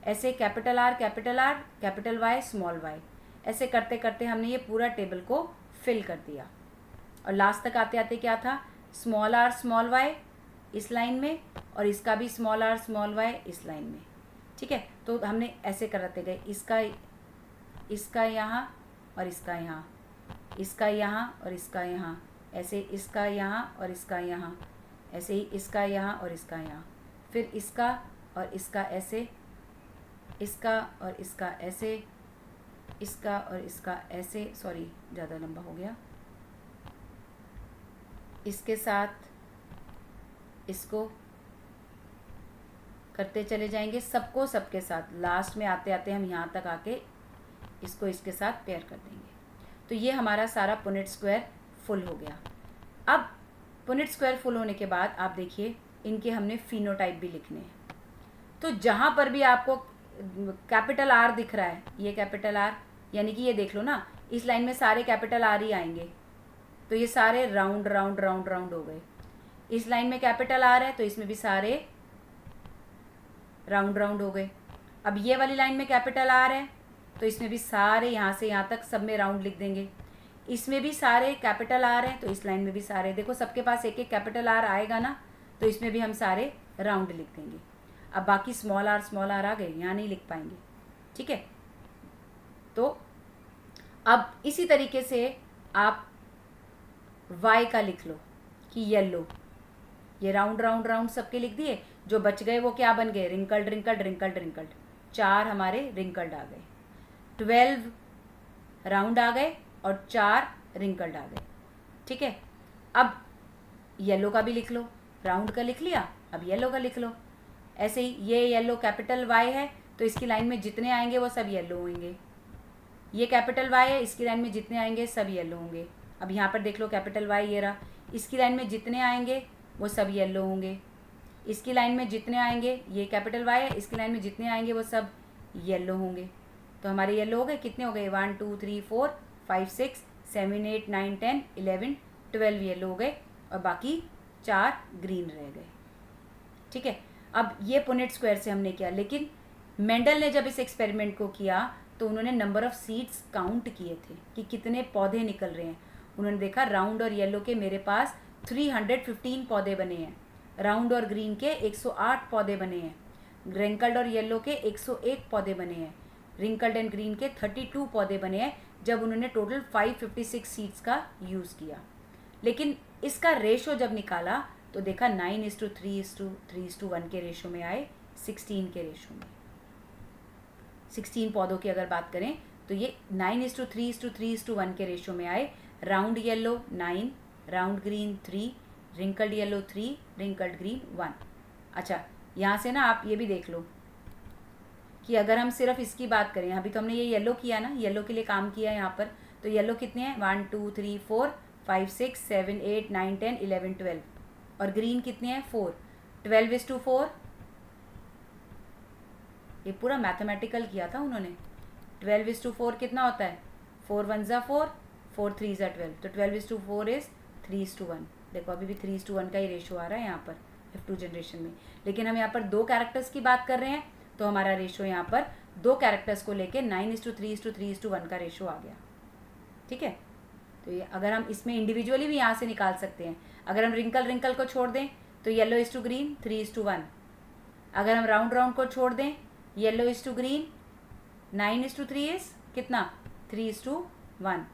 ऐसे capital R capital Y small Y, ऐसे करते करते हमने ये पूरा टेबल को फिल कर दिया। और लास्ट तक आते आते क्या था, स्मॉल आर स्मॉल वाई इस लाइन में, और इसका भी स्मॉल आर स्मॉल वाई इस लाइन में, ठीक है। तो हमने ऐसे करते गए, इसका यहाँ और इसका यहाँ, इसका यहाँ और इसका यहाँ, ऐसे इसका यहाँ और इसका यहाँ, ऐसे ही इसका यहाँ और इसका यहाँ, फिर इसका और इसका ऐसे, इसका और इसका ऐसे, इसका और इसका ऐसे, सॉरी ज़्यादा लंबा हो गया, इसके साथ इसको करते चले जाएंगे, सबको सबके साथ। लास्ट में आते आते हम यहाँ तक आके इसको इसके साथ पेयर कर देंगे। तो ये हमारा सारा पुनेट स्क्वायर फुल हो गया। अब पुनेट स्क्वायर फुल होने के बाद आप देखिए इनके हमने फिनोटाइप भी लिखने हैं। तो जहाँ पर भी आपको कैपिटल आर दिख रहा है, ये कैपिटल आर, यानी कि ये देख लो ना, इस लाइन में सारे कैपिटल आर ही आएंगे, तो ये सारे राउंड राउंड राउंड राउंड हो गए। इस लाइन में कैपिटल आर है तो इसमें भी सारे राउंड राउंड हो गए। अब ये वाली लाइन में कैपिटल आर है तो इसमें भी सारे यहाँ से यहाँ तक सब में राउंड लिख देंगे। इसमें भी सारे कैपिटल आर है तो इस लाइन में भी सारे, देखो सबके पास एक एक कैपिटल आर आएगा ना, तो इसमें भी हम सारे राउंड लिख देंगे। अब बाकी स्मॉल आर आ गए, यहाँ नहीं लिख पाएंगे, ठीक है। तो अब इसी तरीके से आप वाई का लिख लो कि येलो, ये राउंड राउंड राउंड सबके लिख दिए। जो बच गए वो क्या बन गए, रिंकल्ड रिंकल्ड रिंकल्ड रिंकल्ड, 4 हमारे रिंकल्ड आ गए, 12 राउंड आ गए और 4 रिंकल्ड आ गए, ठीक है, अब येलो का भी लिख लो, राउंड का लिख लिया, अब येलो का लिख लो। ऐसे ही ये येलो कैपिटल वाई है तो इसकी लाइन में जितने आएंगे वो सब येलो होंगे। ये कैपिटल वाई है, इसकी लाइन में जितने आएंगे सब येलो होंगे। अब यहाँ पर देख लो कैपिटल वाई ये रहा, इसकी लाइन में जितने आएंगे वो सब येलो होंगे। इसकी लाइन में जितने आएंगे, ये कैपिटल वाई है, इसकी लाइन में जितने आएंगे वो सब येलो होंगे। तो हमारे येलो हो गए, कितने हो गए, 1 2 3 4 5 6 7 8 9 10 11 12 येलो हो गए और बाकी 4 ग्रीन रह गए। ठीक है, अब ये पुनेट स्क्वायर से हमने किया, लेकिन मेंडल ने जब इस एक्सपेरिमेंट को किया तो उन्होंने नंबर ऑफ सीड्स काउंट किए थे कि कितने पौधे निकल रहे हैं। उन्होंने देखा राउंड और येलो के मेरे पास 315 पौधे बने हैं, राउंड और ग्रीन के 108 पौधे बने हैं, रिंकल्ड और येलो के 101 पौधे बने हैं, रिंकल्ड एंड ग्रीन के 32 पौधे बने हैं, जब उन्होंने टोटल 556 सीड्स का यूज़ किया। लेकिन इसका रेशो जब निकाला तो देखा 9:3:3:1 के रेशो में आए, 16 के रेशो में। 16 पौधों की अगर बात करें तो ये 9:3:3:1 के रेशो में आए। Round yellow 9, round green 3, wrinkled yellow 3, wrinkled green 1। अच्छा, यहाँ से ना आप ये भी देख लो कि अगर हम सिर्फ इसकी बात करें, अभी तो हमने ये येलो किया ना, येलो के लिए काम किया यहाँ पर, तो येलो कितने हैं, 1 2 3 4 5 6 7 8 9 10 11 12, और ग्रीन कितने हैं, 4। 12:4, ये पूरा मैथमेटिकल किया था उन्होंने। 12:4 कितना होता है, 4 1 ज़ा 4, 4 3 ज़ा 12, तो 12:4 इज़ 3:1। देखो अभी भी 3:1 का ही रेशो आ रहा है यहाँ पर F2 जनरेशन में। लेकिन हम यहाँ पर 2 कैरेक्टर्स की बात कर रहे हैं तो हमारा रेशो यहाँ पर 2 कैरेक्टर्स को लेके 9:3:3:1 का रेशो आ गया। ठीक है, तो ये अगर हम इसमें इंडिविजुअली भी यहाँ से निकाल सकते हैं। अगर हम रिंकल को छोड़ दें तो येलो इज टू ग्रीन 3:1। अगर हम राउंड को छोड़ दें, yellow is to green 9:3 is कितना, 3:1।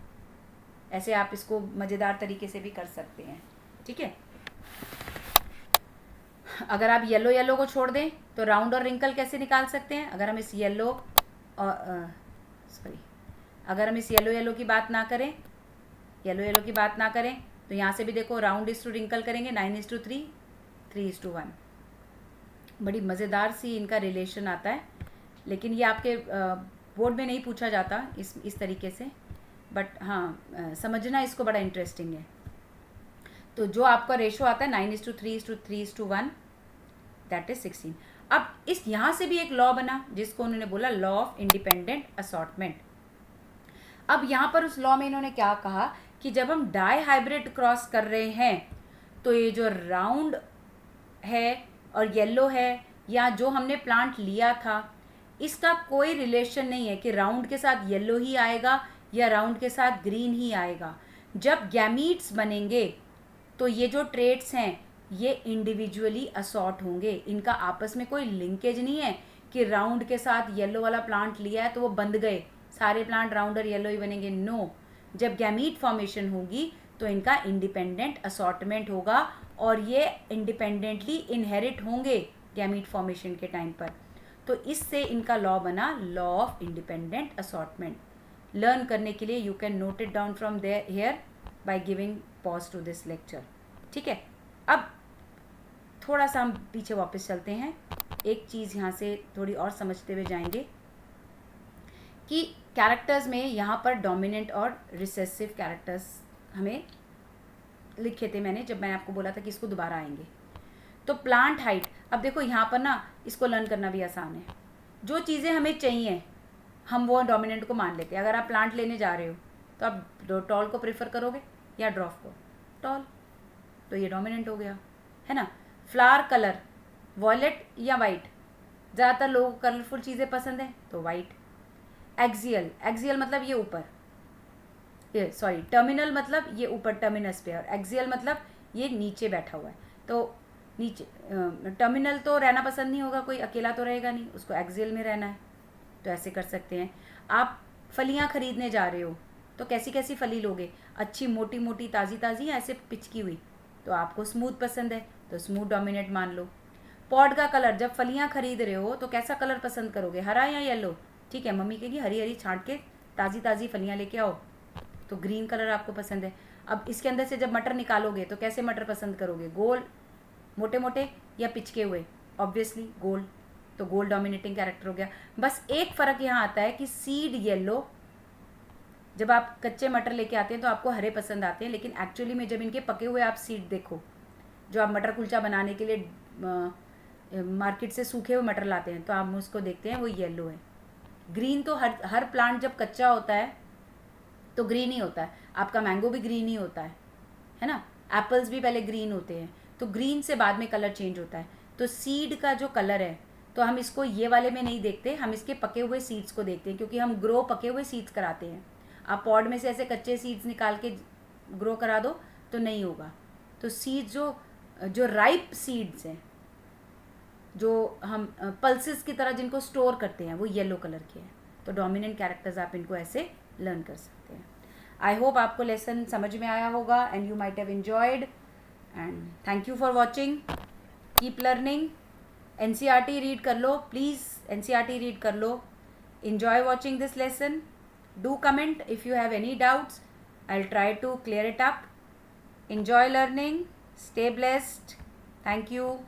ऐसे आप इसको मज़ेदार तरीके से भी कर सकते हैं। ठीक है, अगर आप येलो को छोड़ दें तो राउंड और रिंकल कैसे निकाल सकते हैं। अगर हम इस येलो और अगर हम इस येलो की बात ना करें, येलो की बात ना करें तो यहाँ से भी देखो राउंड इज टू रिंकल करेंगे 9:3 3:1। बड़ी मज़ेदार सी इनका रिलेशन आता है, लेकिन ये आपके बोर्ड में नहीं पूछा जाता इस तरीके से, बट हाँ समझना इसको बड़ा इंटरेस्टिंग है। तो जो आपका रेशो आता है 9:3:3:1, दैट इज 16। अब इस यहाँ से भी एक लॉ बना जिसको उन्होंने बोला लॉ ऑफ इंडिपेंडेंट असॉर्टमेंट। अब यहाँ पर उस लॉ में इन्होंने क्या कहा कि जब हम डाई हाइब्रिड क्रॉस कर रहे हैं तो ये जो राउंड है और येलो है, या जो हमने प्लांट लिया था, इसका कोई रिलेशन नहीं है कि राउंड के साथ येलो ही आएगा या राउंड के साथ ग्रीन ही आएगा। जब गैमीट्स बनेंगे तो ये जो ट्रेट्स हैं ये इंडिविजुअली असॉर्ट होंगे, इनका आपस में कोई लिंकेज नहीं है कि राउंड के साथ येलो वाला प्लांट लिया है तो वो बंध गए, सारे प्लांट राउंड और येलो ही बनेंगे। नो, जब गैमीट फॉर्मेशन होगी तो इनका इंडिपेंडेंट असॉर्टमेंट होगा और ये इंडिपेंडेंटली इनहेरिट होंगे गैमीट फॉर्मेशन के टाइम पर। तो इससे इनका लॉ बना law of independent assortment. Learn करने के लिए you can note it down from there here by giving pause to this lecture. ठीक है, अब थोड़ा सा हम पीछे वापस चलते हैं, एक चीज़ यहाँ से थोड़ी और समझते हुए जाएंगे कि कैरेक्टर्स में यहाँ पर डोमिनेंट और रिसेसिव कैरेक्टर्स हमें लिखे थे मैंने, जब मैंने आपको बोला था कि इसको दोबारा आएंगे। तो प्लांट हाइट, अब देखो यहाँ पर ना इसको लर्न करना भी आसान है। जो चीज़ें हमें चाहिए हम वो डोमिनेंट को मान लेते हैं। अगर आप प्लांट लेने जा रहे हो तो आप टॉल को प्रेफर करोगे या ड्रॉफ को, टॉल, तो ये डोमिनेंट हो गया, है ना। फ्लावर कलर वॉयलेट या वाइट, ज़्यादातर लोगों को कलरफुल चीज़ें पसंद है तो वाइट। एक्सियल मतलब ये ऊपर, ये सॉरी टर्मिनल मतलब ये ऊपर टर्मिनस पे, और एक्सियल मतलब ये नीचे बैठा हुआ है। तो नीचे टर्मिनल तो रहना पसंद नहीं होगा, कोई अकेला तो रहेगा नहीं, उसको एक्सियल में रहना है। तो ऐसे कर सकते हैं। आप फलियां खरीदने जा रहे हो तो कैसी कैसी फली लोगे, अच्छी मोटी मोटी ताज़ी ताज़ी या ऐसे पिचकी हुई, तो आपको स्मूथ पसंद है तो स्मूथ डोमिनेट मान लो। पॉट का कलर, जब फलियां खरीद रहे हो तो कैसा कलर पसंद करोगे, हरा या येलो। ठीक है, मम्मी कहेगी हरी हरी छांट के ताज़ी ताज़ी फलियां लेके आओ, तो ग्रीन कलर आपको पसंद है। अब इसके अंदर से जब मटर निकालोगे तो कैसे मटर पसंद करोगे, गोल मोटे मोटे या पिचके हुए, ऑब्वियसली गोल, तो गोल डोमिनेटिंग कैरेक्टर हो गया। बस एक फ़र्क यहाँ आता है कि सीड येलो, जब आप कच्चे मटर लेके आते हैं तो आपको हरे पसंद आते हैं, लेकिन एक्चुअली में जब इनके पके हुए आप सीड देखो, जो आप मटर कुलचा बनाने के लिए मार्केट से सूखे हुए मटर लाते हैं तो आप उसको देखते हैं वो येलो है। ग्रीन तो हर प्लांट जब कच्चा होता है तो ग्रीन ही होता है, आपका मैंगो भी ग्रीन ही होता है ना, एप्पल्स भी पहले ग्रीन होते हैं, तो ग्रीन से बाद में कलर चेंज होता है। तो सीड का जो कलर है तो हम इसको ये वाले में नहीं देखते, हम इसके पके हुए सीड्स को देखते हैं, क्योंकि हम ग्रो पके हुए सीड्स कराते हैं। आप पॉड में से ऐसे कच्चे सीड्स निकाल के ग्रो करा दो तो नहीं होगा। तो सीड्स जो राइप सीड्स हैं, जो हम पल्सेस की तरह जिनको स्टोर करते हैं, वो येलो कलर के हैं। तो डोमिनेंट कैरेक्टर्स आप इनको ऐसे लर्न कर सकते हैं। आई होप आपको लेसन समझ में आया होगा and you might have enjoyed, and thank you for watching. Keep learning. NCERT read कर लो प्लीज़, एनसीईआरटी रीड कर लो। enjoy watching this lesson. Do comment if you have any doubts. I'll try to clear it up. Enjoy learning. Stay blessed. Thank you.